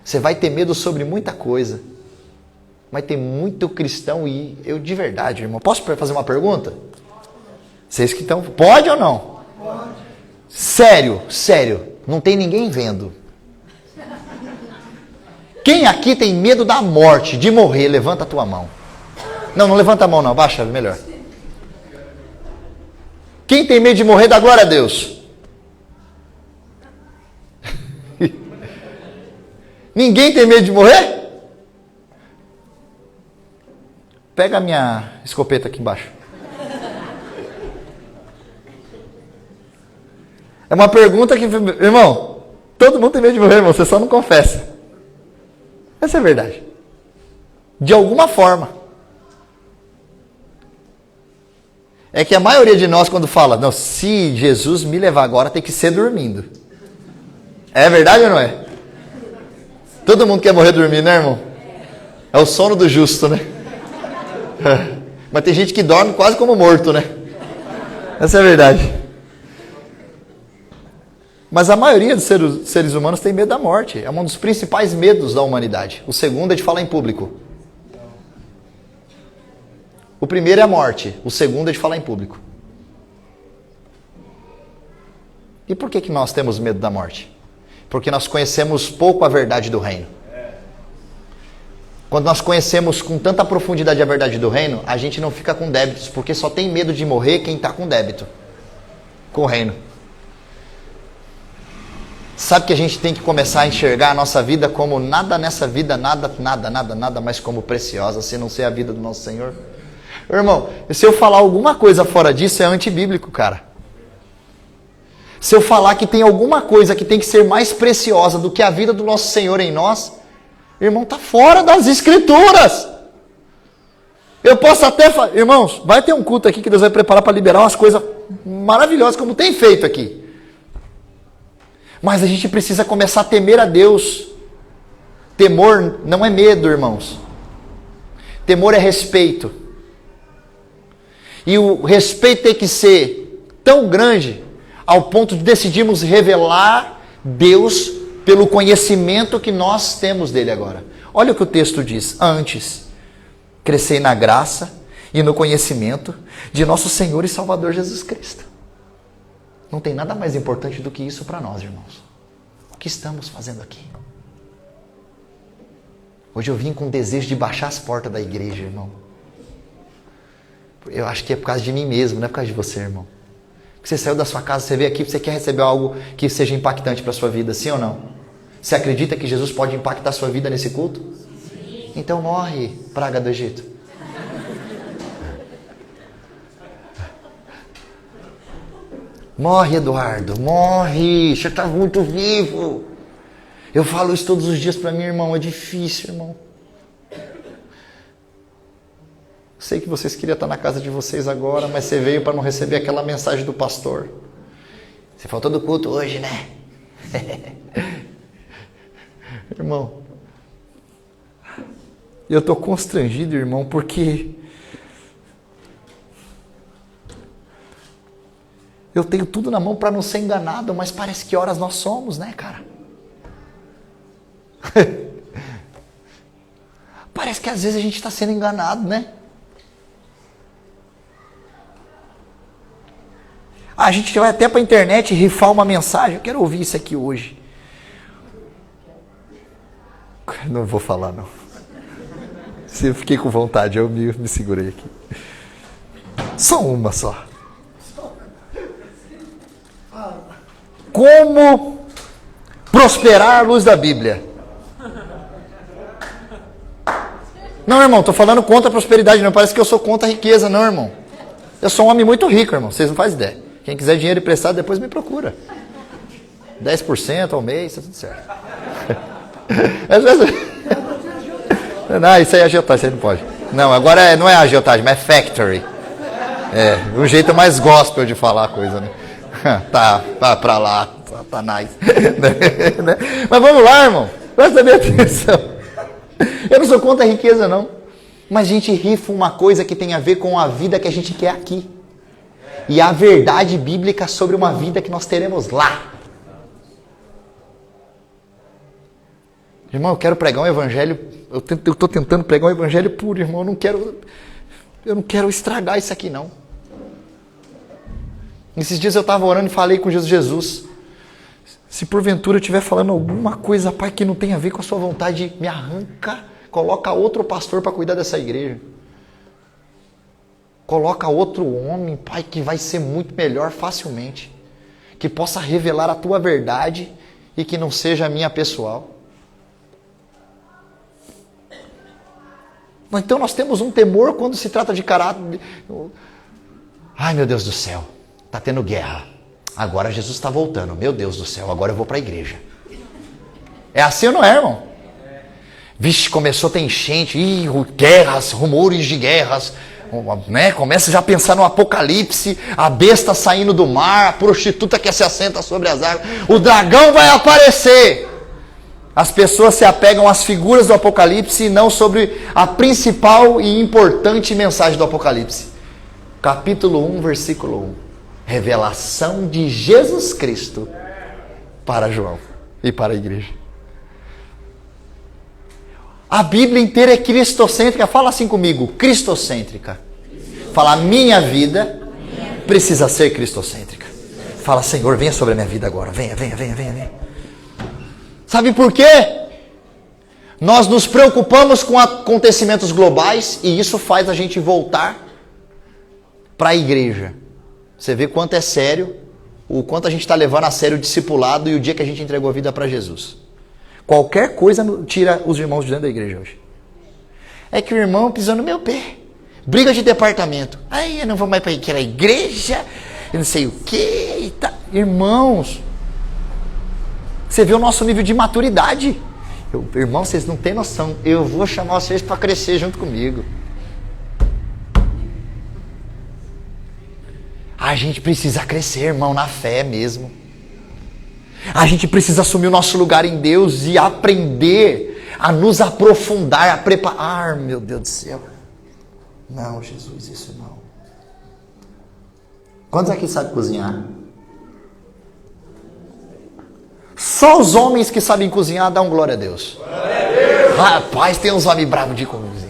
Você vai ter medo sobre muita coisa. Mas tem muito cristão e eu de verdade, irmão. Posso fazer uma pergunta? Vocês que estão... Pode ou não? Pode. Sério. Não tem ninguém vendo. Quem aqui tem medo da morte, de morrer? Levanta a tua mão. Não levanta a mão não. Baixa, melhor. Quem tem medo de morrer, dá glória a Deus. Ninguém tem medo de morrer? Pega a minha escopeta aqui embaixo. É uma pergunta que... Irmão, todo mundo tem medo de morrer, irmão. Você só não confessa. Essa é a verdade. De alguma forma. É que a maioria de nós quando fala, não, se Jesus me levar agora tem que ser dormindo. É verdade ou não é? Todo mundo quer morrer dormindo, né, irmão? É o sono do justo, né? Mas tem gente que dorme quase como morto, né? Essa é a verdade. Mas a maioria dos seres humanos tem medo da morte. É um dos principais medos da humanidade. O segundo é de falar em público. O primeiro é a morte. O segundo é de falar em público. E por que nós temos medo da morte? Porque nós conhecemos pouco a verdade do reino. Quando nós conhecemos com tanta profundidade a verdade do reino, a gente não fica com débitos, porque só tem medo de morrer quem está com débito. Com o reino. Sabe que a gente tem que começar a enxergar a nossa vida como nada nessa vida, nada mais como preciosa, se não ser a vida do nosso Senhor? Irmão, se eu falar alguma coisa fora disso, é antibíblico, cara. Se eu falar que tem alguma coisa que tem que ser mais preciosa do que a vida do nosso Senhor em nós, irmão, está fora das Escrituras. Eu posso até... Irmãos, vai ter um culto aqui que Deus vai preparar para liberar umas coisas maravilhosas, como tem feito aqui. Mas a gente precisa começar a temer a Deus. Temor não é medo, irmãos. Temor é respeito. E o respeito tem que ser tão grande ao ponto de decidirmos revelar Deus pelo conhecimento que nós temos dele agora. Olha o que o texto diz. Antes, crescei na graça e no conhecimento de nosso Senhor e Salvador Jesus Cristo. Não tem nada mais importante do que isso para nós, irmãos. O que estamos fazendo aqui? Hoje eu vim com desejo de baixar as portas da igreja, irmão. Eu acho que é por causa de mim mesmo, não é por causa de você, irmão. Você saiu da sua casa, você veio aqui, você quer receber algo que seja impactante para a sua vida, sim ou não? Você acredita que Jesus pode impactar a sua vida nesse culto? Sim. Então morre, praga do Egito. Morre, Eduardo, morre. Você está muito vivo. Eu falo isso todos os dias para mim, irmão. É difícil, irmão. Sei que vocês queriam estar na casa de vocês agora, mas você veio para não receber aquela mensagem do pastor. Você faltou do culto hoje, né? Irmão, eu estou constrangido, irmão, porque eu tenho tudo na mão para não ser enganado, mas parece que horas nós somos, né, cara? Parece que às vezes a gente está sendo enganado, né? A gente vai até para a internet rifar uma mensagem. Eu quero ouvir isso aqui hoje. Não vou falar, não. Se eu fiquei com vontade, eu me segurei aqui. Só uma só. Como prosperar à luz da Bíblia? Não, irmão, estou falando contra a prosperidade. Não parece que eu sou contra a riqueza, não, irmão. Eu sou um homem muito rico, irmão. Vocês não fazem ideia. Quem quiser dinheiro emprestado, depois me procura. 10% ao mês, tá tudo certo. Não, isso aí é agiotagem, isso aí não pode. Não, agora não é agiotagem, mas é factory. É, um jeito mais gospel de falar a coisa, né? Tá pra lá, tá nice. Mas vamos lá, irmão. Presta bem atenção. Eu não sou contra a riqueza, não. Mas a gente rifa uma coisa que tem a ver com a vida que a gente quer aqui. E a verdade bíblica sobre uma vida que nós teremos lá. Irmão, eu quero pregar um evangelho. Eu estou tentando pregar um evangelho puro, irmão. Eu não quero estragar isso aqui, não. Esses dias eu estava orando e falei com Jesus. Se porventura eu estiver falando alguma coisa, Pai, que não tem a ver com a sua vontade, me arranca. Coloca outro pastor para cuidar dessa igreja. Coloca outro homem, Pai, que vai ser muito melhor facilmente. Que possa revelar a tua verdade e que não seja a minha pessoal. Então nós temos um temor quando se trata de caráter. Ai, meu Deus do céu, está tendo guerra. Agora Jesus está voltando. Meu Deus do céu, agora eu vou para a igreja. É assim ou não é, irmão? Vixe, começou a ter enchente. Ih, guerras, rumores de guerras. Né? Começa já a pensar no apocalipse. A besta saindo do mar. A prostituta que se assenta sobre as águas. O dragão vai aparecer. As pessoas se apegam às figuras do Apocalipse e não sobre a principal e importante mensagem do Apocalipse. Capítulo 1, versículo 1. Revelação de Jesus Cristo para João e para a igreja. A Bíblia inteira é cristocêntrica. Fala assim comigo, cristocêntrica. Fala, minha vida precisa ser cristocêntrica. Fala, Senhor, venha sobre a minha vida agora. Venha, venha, venha, venha, venha. Sabe por quê? Nós nos preocupamos com acontecimentos globais e isso faz a gente voltar para a igreja. Você vê quanto é sério, o quanto a gente está levando a sério o discipulado e o dia que a gente entregou a vida para Jesus. Qualquer coisa tira os irmãos de dentro da igreja hoje. É que o irmão pisou no meu pé. Briga de departamento. Aí eu não vou mais para aquela igreja, eu não sei o quê. Tá. Irmãos, você vê o nosso nível de maturidade. Irmão, vocês não têm noção. Eu vou chamar vocês para crescer junto comigo. A gente precisa crescer, irmão, na fé mesmo. A gente precisa assumir o nosso lugar em Deus e aprender a nos aprofundar, a preparar. Meu Deus do céu. Não, Jesus, isso não. Quantos aqui sabem cozinhar? Só os homens que sabem cozinhar dão glória a Deus. Glória a Deus. Rapaz, tem uns homens bravos de cozinhar.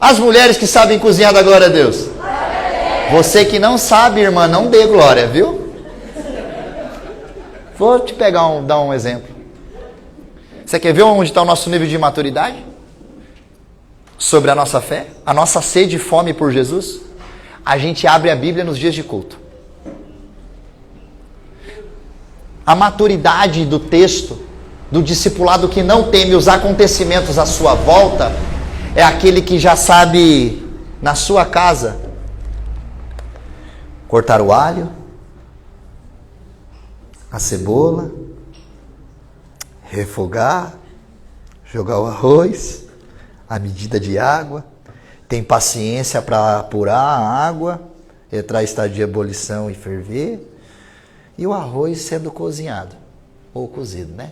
As mulheres que sabem cozinhar, dá glória a Deus. Você que não sabe, irmã, não dê glória, viu? Vou te dar um exemplo. Você quer ver onde está o nosso nível de maturidade? Sobre a nossa fé? A nossa sede e fome por Jesus? A gente abre a Bíblia nos dias de culto. A maturidade do texto, do discipulado que não teme os acontecimentos à sua volta, é aquele que já sabe, na sua casa, cortar o alho, a cebola, refogar, jogar o arroz, a medida de água, tem paciência para apurar a água, entrar em estado de ebulição e ferver, e o arroz sendo cozinhado, ou cozido, né?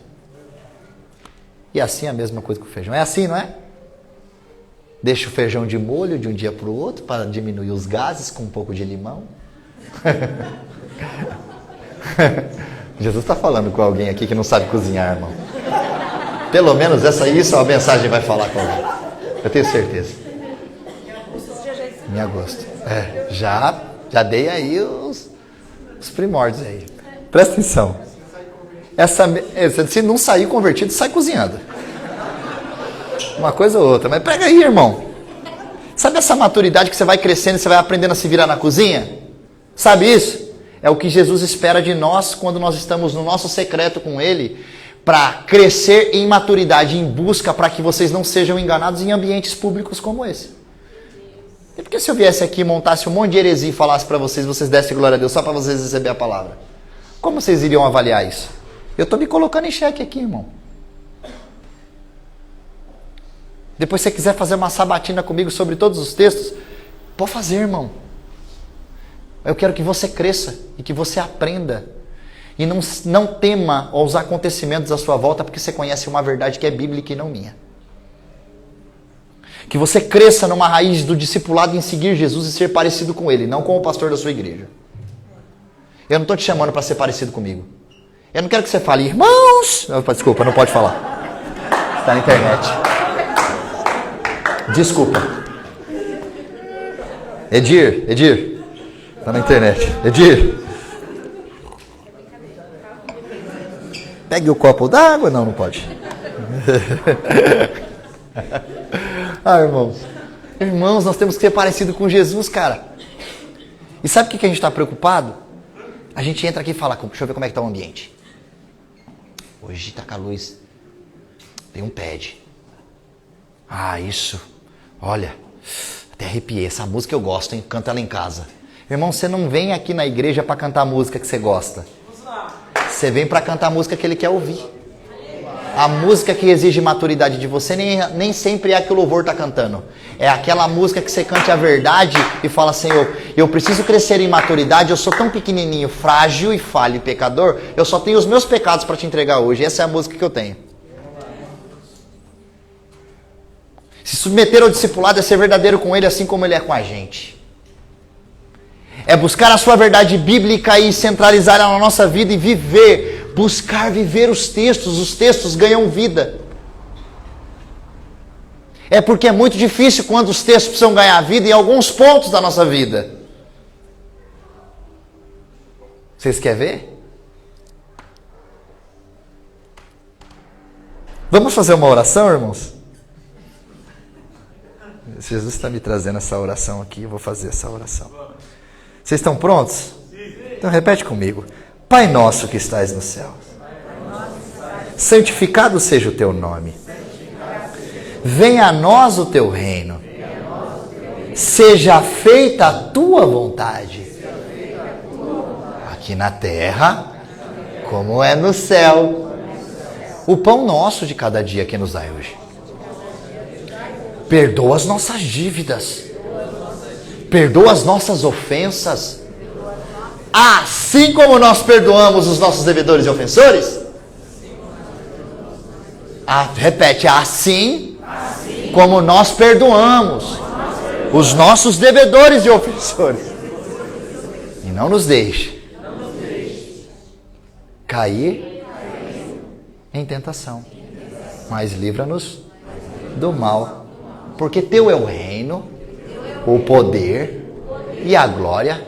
E assim a mesma coisa com o feijão. É assim, não é? Deixa o feijão de molho de um dia para o outro, para diminuir os gases com um pouco de limão. Jesus está falando com alguém aqui que não sabe cozinhar, irmão. Pelo menos isso a mensagem vai falar com alguém. Eu tenho certeza. Em agosto. Já dei aí os primórdios aí. Presta atenção. Se não sair convertido, sai cozinhando. Uma coisa ou outra. Mas pega aí, irmão. Sabe essa maturidade que você vai crescendo e você vai aprendendo a se virar na cozinha? Sabe isso? É o que Jesus espera de nós quando nós estamos no nosso secreto com Ele, para crescer em maturidade, em busca para que vocês não sejam enganados em ambientes públicos como esse. E porque se eu viesse aqui, montasse um monte de heresia e falasse para vocês, vocês dessem glória a Deus só para vocês receber a palavra? Como vocês iriam avaliar isso? Eu estou me colocando em xeque aqui, irmão. Depois, se você quiser fazer uma sabatina comigo sobre todos os textos, pode fazer, irmão. Eu quero que você cresça e que você aprenda. E não tema aos acontecimentos à sua volta, porque você conhece uma verdade que é bíblica e não minha. Que você cresça numa raiz do discipulado em seguir Jesus e ser parecido com Ele, não com o pastor da sua igreja. Eu não estou te chamando para ser parecido comigo. Eu não quero que você fale, irmãos... Desculpa, não pode falar. Está na internet. Desculpa. Edir. Está na internet. Edir. Pegue o copo d'água. Não pode. Irmãos. Irmãos, nós temos que ser parecidos com Jesus, cara. E sabe o que a gente está preocupado? A gente entra aqui e fala, deixa eu ver como é que está o ambiente. Hoje está com a luz. Tem um pad. Isso. Olha, até arrepiei. Essa música eu gosto, hein? Canta ela em casa. Irmão, você não vem aqui na igreja para cantar a música que você gosta. Você vem para cantar a música que ele quer ouvir. A música que exige maturidade de você nem sempre é a que o louvor está cantando. É aquela música que você cante a verdade e fala, Senhor, eu preciso crescer em maturidade, eu sou tão pequenininho, frágil e falho e pecador, eu só tenho os meus pecados para te entregar hoje. Essa é a música que eu tenho. Se submeter ao discipulado é ser verdadeiro com Ele, assim como Ele é com a gente. É buscar a sua verdade bíblica e centralizar ela na nossa vida e viver. Buscar viver os textos ganham vida. É porque é muito difícil quando os textos precisam ganhar vida em alguns pontos da nossa vida. Vocês querem ver? Vamos fazer uma oração, irmãos? Jesus está me trazendo essa oração aqui, eu vou fazer essa oração. Vocês estão prontos? Então repete comigo. Pai nosso que estais no céu, santificado seja o teu nome. Venha a nós o teu reino. Seja feita a tua vontade. Aqui na terra, como é no céu. O pão nosso de cada dia que nos dai hoje. Perdoa as nossas dívidas. Perdoa as nossas ofensas. Assim como nós perdoamos os nossos devedores e ofensores. Repete, assim como nós perdoamos os nossos devedores e ofensores. E não nos deixe cair em tentação, mas livra-nos do mal. Porque teu é o reino, o poder e a glória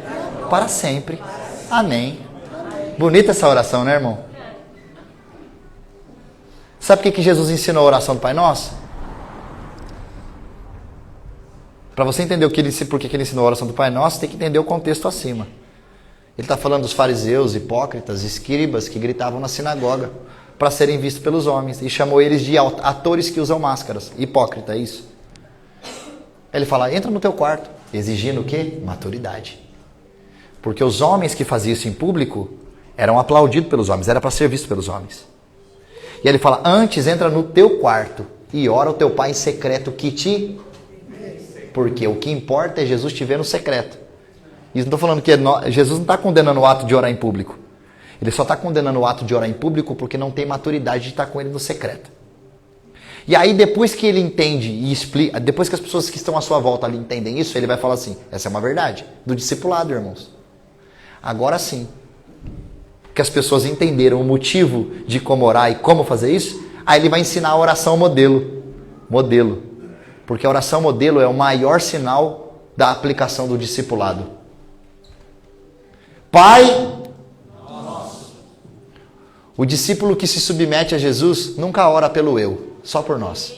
para sempre. Amém. Bonita essa oração, né, irmão? Sabe por que Jesus ensinou a oração do Pai Nosso? Para você entender por que ele ensinou a oração do Pai Nosso, tem que entender o contexto acima. Ele está falando dos fariseus, hipócritas, escribas que gritavam na sinagoga para serem vistos pelos homens. E chamou eles de atores que usam máscaras. Hipócrita, é isso? Ele fala, entra no teu quarto. Exigindo o quê? Maturidade. Porque os homens que faziam isso em público eram aplaudidos pelos homens, era para ser visto pelos homens. E ele fala, antes entra no teu quarto e ora o teu pai em secreto que te... Porque o que importa é Jesus te ver no secreto. E não estou falando que Jesus não está condenando o ato de orar em público. Ele só está condenando o ato de orar em público porque não tem maturidade de estar com ele no secreto. E aí depois que ele entende e explica, depois que as pessoas que estão à sua volta ali entendem isso, ele vai falar assim, essa é uma verdade do discipulado, irmãos. Agora sim, que as pessoas entenderam o motivo de como orar e como fazer isso, aí ele vai ensinar a oração modelo. Porque a oração modelo é o maior sinal da aplicação do discipulado. Pai, o discípulo que se submete a Jesus nunca ora pelo eu, só por nós.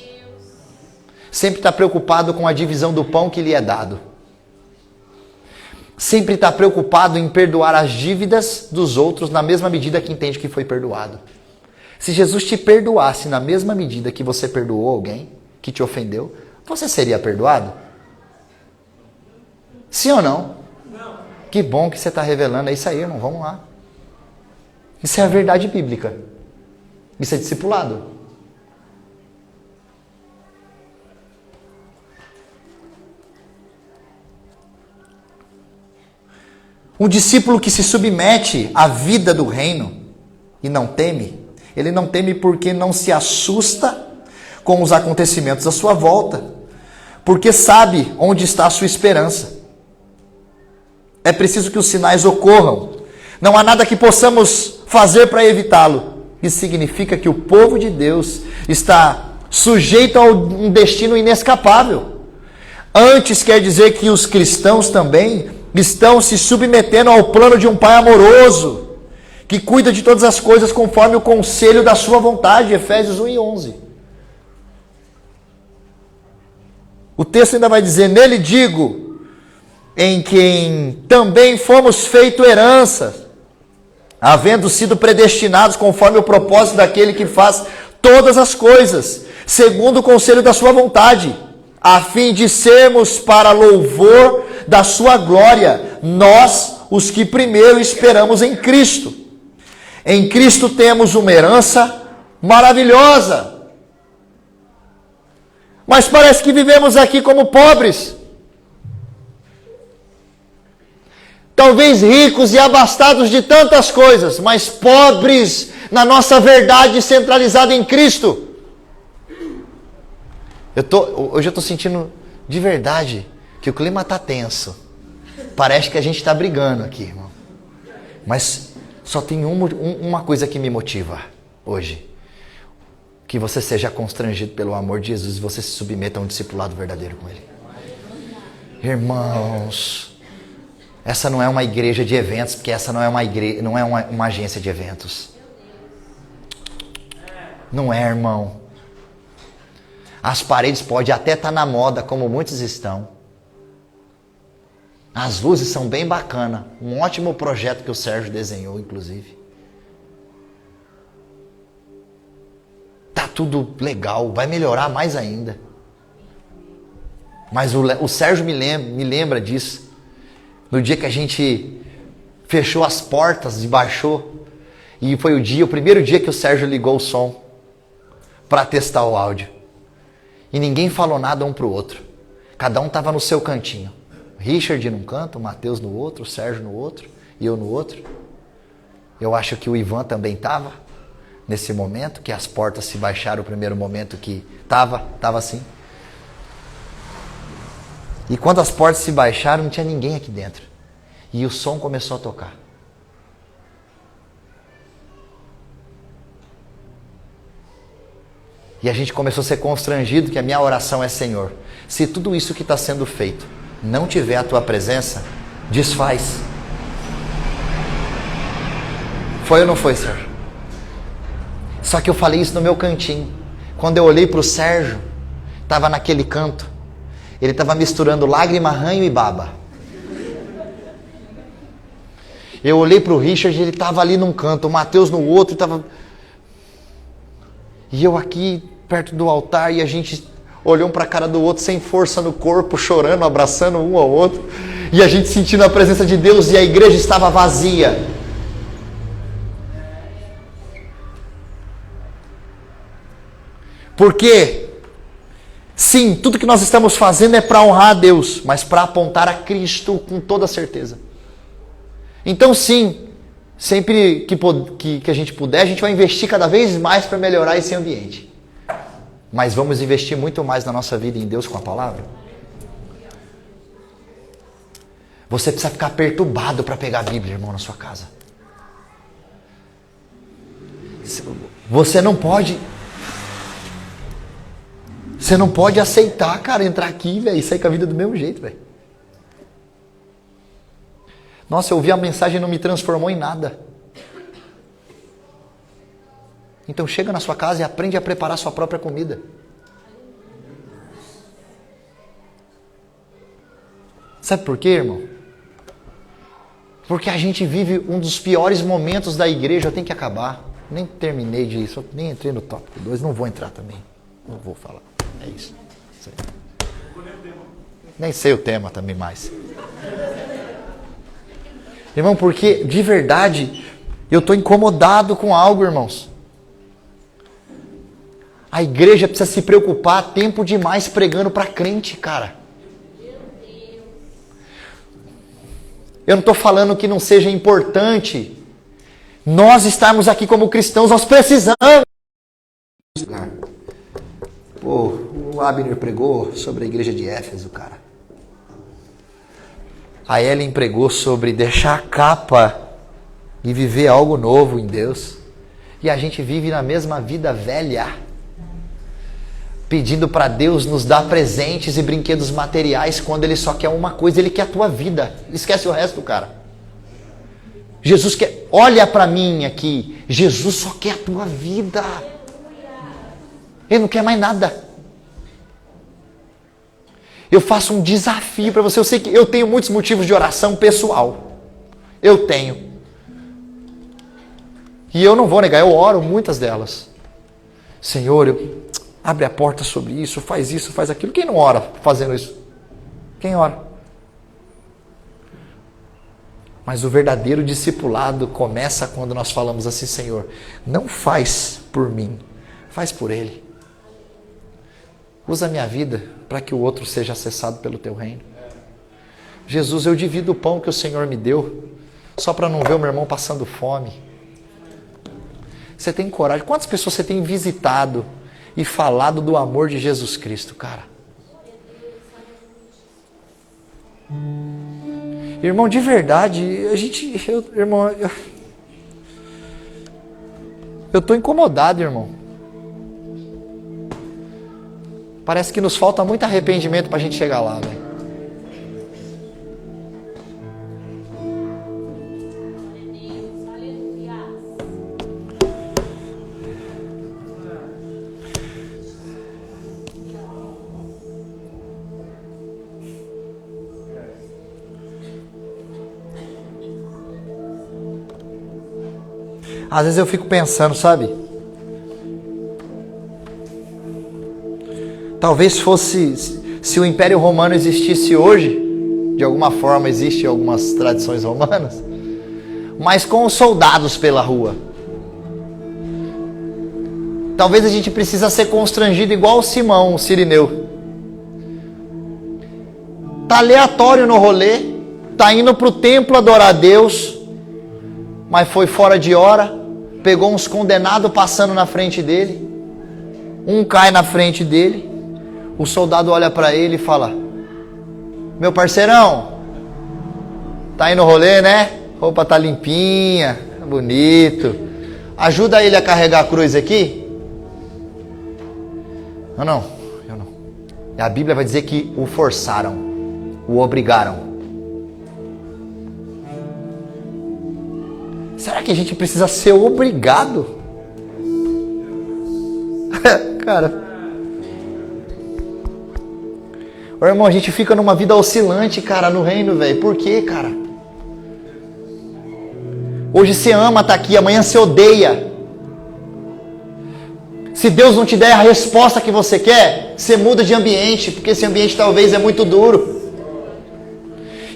Sempre está preocupado com a divisão do pão que lhe é dado. Sempre está preocupado em perdoar as dívidas dos outros na mesma medida que entende que foi perdoado. Se Jesus te perdoasse na mesma medida que você perdoou alguém que te ofendeu, você seria perdoado? Sim ou não? Não. Que bom que você está revelando. É isso aí, irmão. Vamos lá. Isso é a verdade bíblica. Isso é discipulado. Um discípulo que se submete à vida do reino e não teme, ele não teme porque não se assusta com os acontecimentos à sua volta, porque sabe onde está a sua esperança. É preciso que os sinais ocorram. Não há nada que possamos fazer para evitá-lo. Isso significa que o povo de Deus está sujeito a um destino inescapável. Antes quer dizer que os cristãos também estão se submetendo ao plano de um Pai amoroso, que cuida de todas as coisas conforme o conselho da sua vontade, Efésios 1:11. O texto ainda vai dizer, nele digo, em quem também fomos feito herança, havendo sido predestinados conforme o propósito daquele que faz todas as coisas, segundo o conselho da sua vontade, a fim de sermos para louvor da sua glória, nós, os que primeiro esperamos em Cristo. Em Cristo temos uma herança maravilhosa. Mas parece que vivemos aqui como pobres. Talvez ricos e abastados de tantas coisas, mas pobres na nossa verdade centralizada em Cristo. Hoje eu estou sentindo de verdade que o clima está tenso. Parece que a gente está brigando aqui, irmão. Mas só tem uma coisa que me motiva hoje. Que você seja constrangido pelo amor de Jesus e você se submeta a um discipulado verdadeiro com Ele. Irmãos, essa não é uma igreja de eventos, porque essa não é uma agência de eventos. Não é, irmão. As paredes podem até estar na moda, como muitos estão. As luzes são bem bacanas. Um ótimo projeto que o Sérgio desenhou, inclusive. Tá tudo legal, vai melhorar mais ainda. Mas o Sérgio me lembra disso. No dia que a gente fechou as portas e baixou. E foi o primeiro dia que o Sérgio ligou o som para testar o áudio. E ninguém falou nada um pro outro. Cada um estava no seu cantinho. Richard num canto, o Matheus no outro, o Sérgio no outro e eu no outro. Eu acho que o Ivan também estava nesse momento, que as portas se baixaram o primeiro momento que estava assim. E quando as portas se baixaram, não tinha ninguém aqui dentro. E o som começou a tocar. E a gente começou a ser constrangido que a minha oração é, Senhor, se tudo isso que está sendo feito não tiver a tua presença, desfaz. Foi ou não foi, Sérgio? Só que eu falei isso no meu cantinho. Quando eu olhei para o Sérgio, estava naquele canto. Ele estava misturando lágrima, ranho e baba. Eu olhei para o Richard, ele estava ali num canto, o Matheus no outro, estava... E eu aqui perto do altar, e a gente olhou um para a cara do outro sem força no corpo, chorando, abraçando um ao outro. E a gente sentindo a presença de Deus e a igreja estava vazia. Porque, sim, tudo que nós estamos fazendo é para honrar a Deus, mas para apontar a Cristo com toda certeza. Então, sim, sempre que a gente puder, a gente vai investir cada vez mais para melhorar esse ambiente. Mas vamos investir muito mais na nossa vida em Deus com a palavra. Você precisa ficar perturbado para pegar a Bíblia, irmão, na sua casa. Você não pode aceitar, cara, entrar aqui, velho, e sair com a vida do mesmo jeito, velho. Nossa, eu ouvi a mensagem e não me transformou em nada. Então chega na sua casa e aprende a preparar sua própria comida. Sabe por quê, irmão? Porque a gente vive um dos piores momentos da igreja. Tem que acabar. Nem terminei disso, nem entrei no tópico 2, não vou entrar também. Não vou falar. É isso. Nem sei o tema também mais. Irmão, porque de verdade eu estou incomodado com algo, irmãos. A igreja precisa se preocupar tempo demais pregando para crente, cara. Eu não estou falando que não seja importante nós estarmos aqui como cristãos, nós precisamos. Pô, o Abner pregou sobre a igreja de Éfeso, cara. A Ellen pregou sobre deixar a capa e viver algo novo em Deus. E a gente vive na mesma vida velha, pedindo para Deus nos dar presentes e brinquedos materiais, quando Ele só quer uma coisa, Ele quer a tua vida. Esquece o resto, cara. Jesus quer, olha para mim aqui, Jesus só quer a tua vida. Ele não quer mais nada. Eu faço um desafio para você. Eu sei que eu tenho muitos motivos de oração pessoal. Eu tenho. E eu não vou negar, eu oro muitas delas. Senhor, abre a porta sobre isso, faz aquilo. Quem não ora fazendo isso? Quem ora? Mas o verdadeiro discipulado começa quando nós falamos assim: Senhor, não faz por mim, faz por Ele. Usa a minha vida para que o outro seja acessado pelo Teu reino. Jesus, eu divido o pão que o Senhor me deu, só para não ver o meu irmão passando fome. Você tem coragem? Quantas pessoas você tem visitado e falado do amor de Jesus Cristo, cara? Irmão, de verdade, eu estou incomodado, irmão. Parece que nos falta muito arrependimento para a gente chegar lá, velho. Às vezes eu fico pensando, sabe? Talvez fosse, se o Império Romano existisse hoje, de alguma forma existem algumas tradições romanas, mas com os soldados pela rua. Talvez a gente precisa ser constrangido igual o Simão, o Cirineu. Tá aleatório no rolê, tá indo pro templo adorar a Deus, mas foi fora de hora, pegou uns condenados passando na frente dele, um cai na frente dele, o soldado olha para ele e fala: meu parceirão, tá aí no rolê, né? Roupa tá limpinha, tá bonito, ajuda ele a carregar a cruz aqui. Eu não. E a Bíblia vai dizer que o forçaram, o obrigaram. Será que a gente precisa ser obrigado? Cara. Ô, irmão, a gente fica numa vida oscilante, cara, no reino, velho. Por quê, cara? Hoje você ama estar aqui, amanhã você odeia. Se Deus não te der a resposta que você quer, você muda de ambiente, porque esse ambiente talvez é muito duro.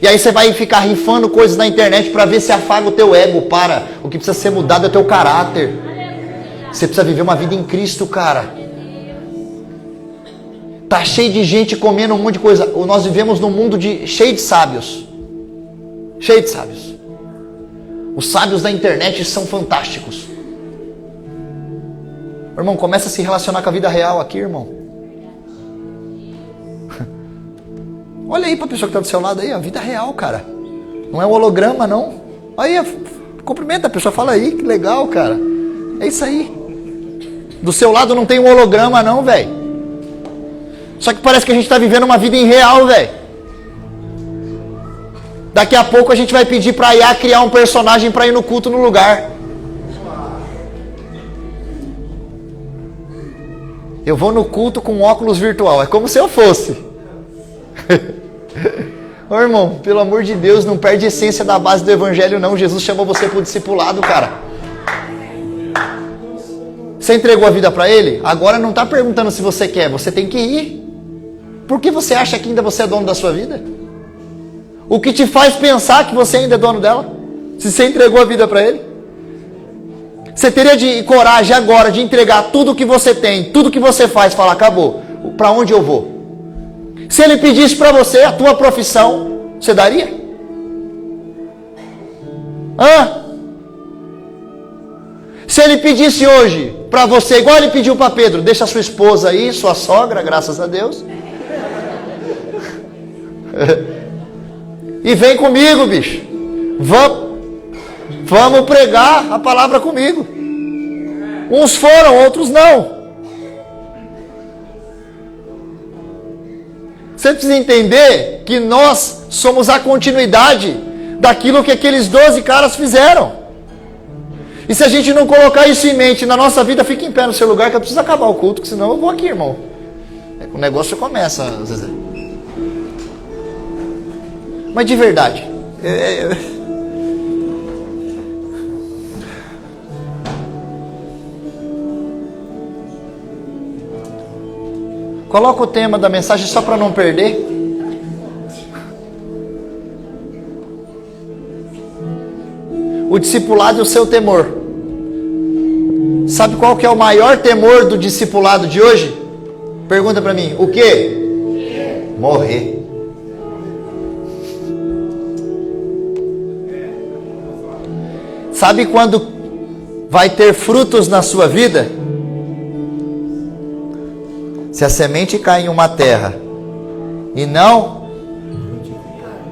E aí você vai ficar rifando coisas na internet para ver se afaga o teu ego. Para. O que precisa ser mudado é o teu caráter. Você precisa viver uma vida em Cristo, cara. Tá cheio de gente comendo um monte de coisa. Nós vivemos num mundo cheio de sábios. Cheio de sábios. Os sábios da internet são fantásticos. Irmão, começa a se relacionar com a vida real aqui, irmão. Olha aí pra pessoa que tá do seu lado aí, a vida real, cara. Não é um holograma, não. Aí, cumprimenta a pessoa, fala aí, que legal, cara. É isso aí. Do seu lado não tem um holograma, não, velho. Só que parece que a gente tá vivendo uma vida irreal, velho. Daqui a pouco a gente vai pedir pra IA criar um personagem pra ir no culto no lugar. Eu vou no culto com óculos virtual. É como se eu fosse. Ô irmão, pelo amor de Deus, não perde a essência da base do evangelho não. Jesus chamou você pro discipulado, cara. Você entregou a vida para ele? Agora não está perguntando se você quer. Você tem que ir. Por que você acha que ainda você é dono da sua vida? O que te faz pensar que você ainda é dono dela? Se você entregou a vida para ele? Você teria de coragem agora de entregar tudo que você tem, tudo que você faz, falar, acabou. Para onde eu vou? Se ele pedisse para você a tua profissão, você daria? Hã? Se ele pedisse hoje para você, igual ele pediu para Pedro, deixa a sua esposa aí, sua sogra, graças a Deus. E vem comigo, bicho. Vamos pregar a palavra comigo. Uns foram, outros não. Você precisa entender que nós somos a continuidade daquilo que aqueles 12 caras fizeram. E se a gente não colocar isso em mente na nossa vida, fica em pé no seu lugar, que eu preciso acabar o culto, senão eu vou aqui, irmão. O negócio começa, Zezé. Mas de verdade, coloca o tema da mensagem só para não perder. O discipulado e o seu temor. Sabe qual que é o maior temor do discipulado de hoje? Pergunta para mim. O quê? Morrer. Sabe quando vai ter frutos na sua vida? Se a semente cai em uma terra e não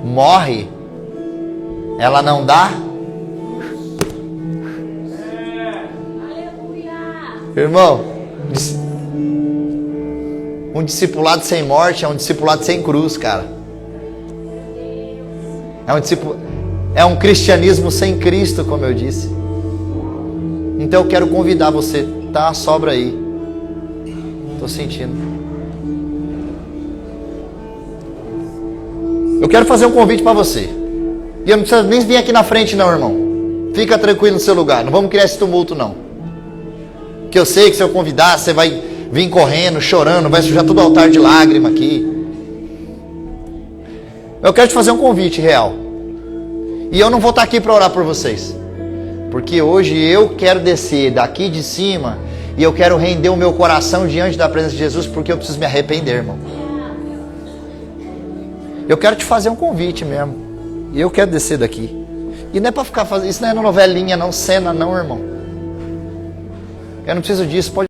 morre, ela não dá. Irmão, um discipulado sem morte é um discipulado sem cruz, cara. É um cristianismo sem Cristo, como eu disse. Então eu quero convidar você, tá? Sobra aí. Tô sentindo. Eu quero fazer um convite para você. E eu não preciso nem vir aqui na frente não, irmão. Fica tranquilo no seu lugar. Não vamos criar esse tumulto não. Que eu sei que se eu convidar, você vai vir correndo, chorando, vai sujar todo o altar de lágrima aqui. Eu quero te fazer um convite real. E eu não vou estar aqui para orar por vocês. Porque hoje eu quero descer daqui de cima e eu quero render o meu coração diante da presença de Jesus, porque eu preciso me arrepender, irmão. Eu quero te fazer um convite mesmo. E eu quero descer daqui. E não é para ficar fazendo, isso não é novelinha, não, cena não, irmão. Eu não preciso disso, pode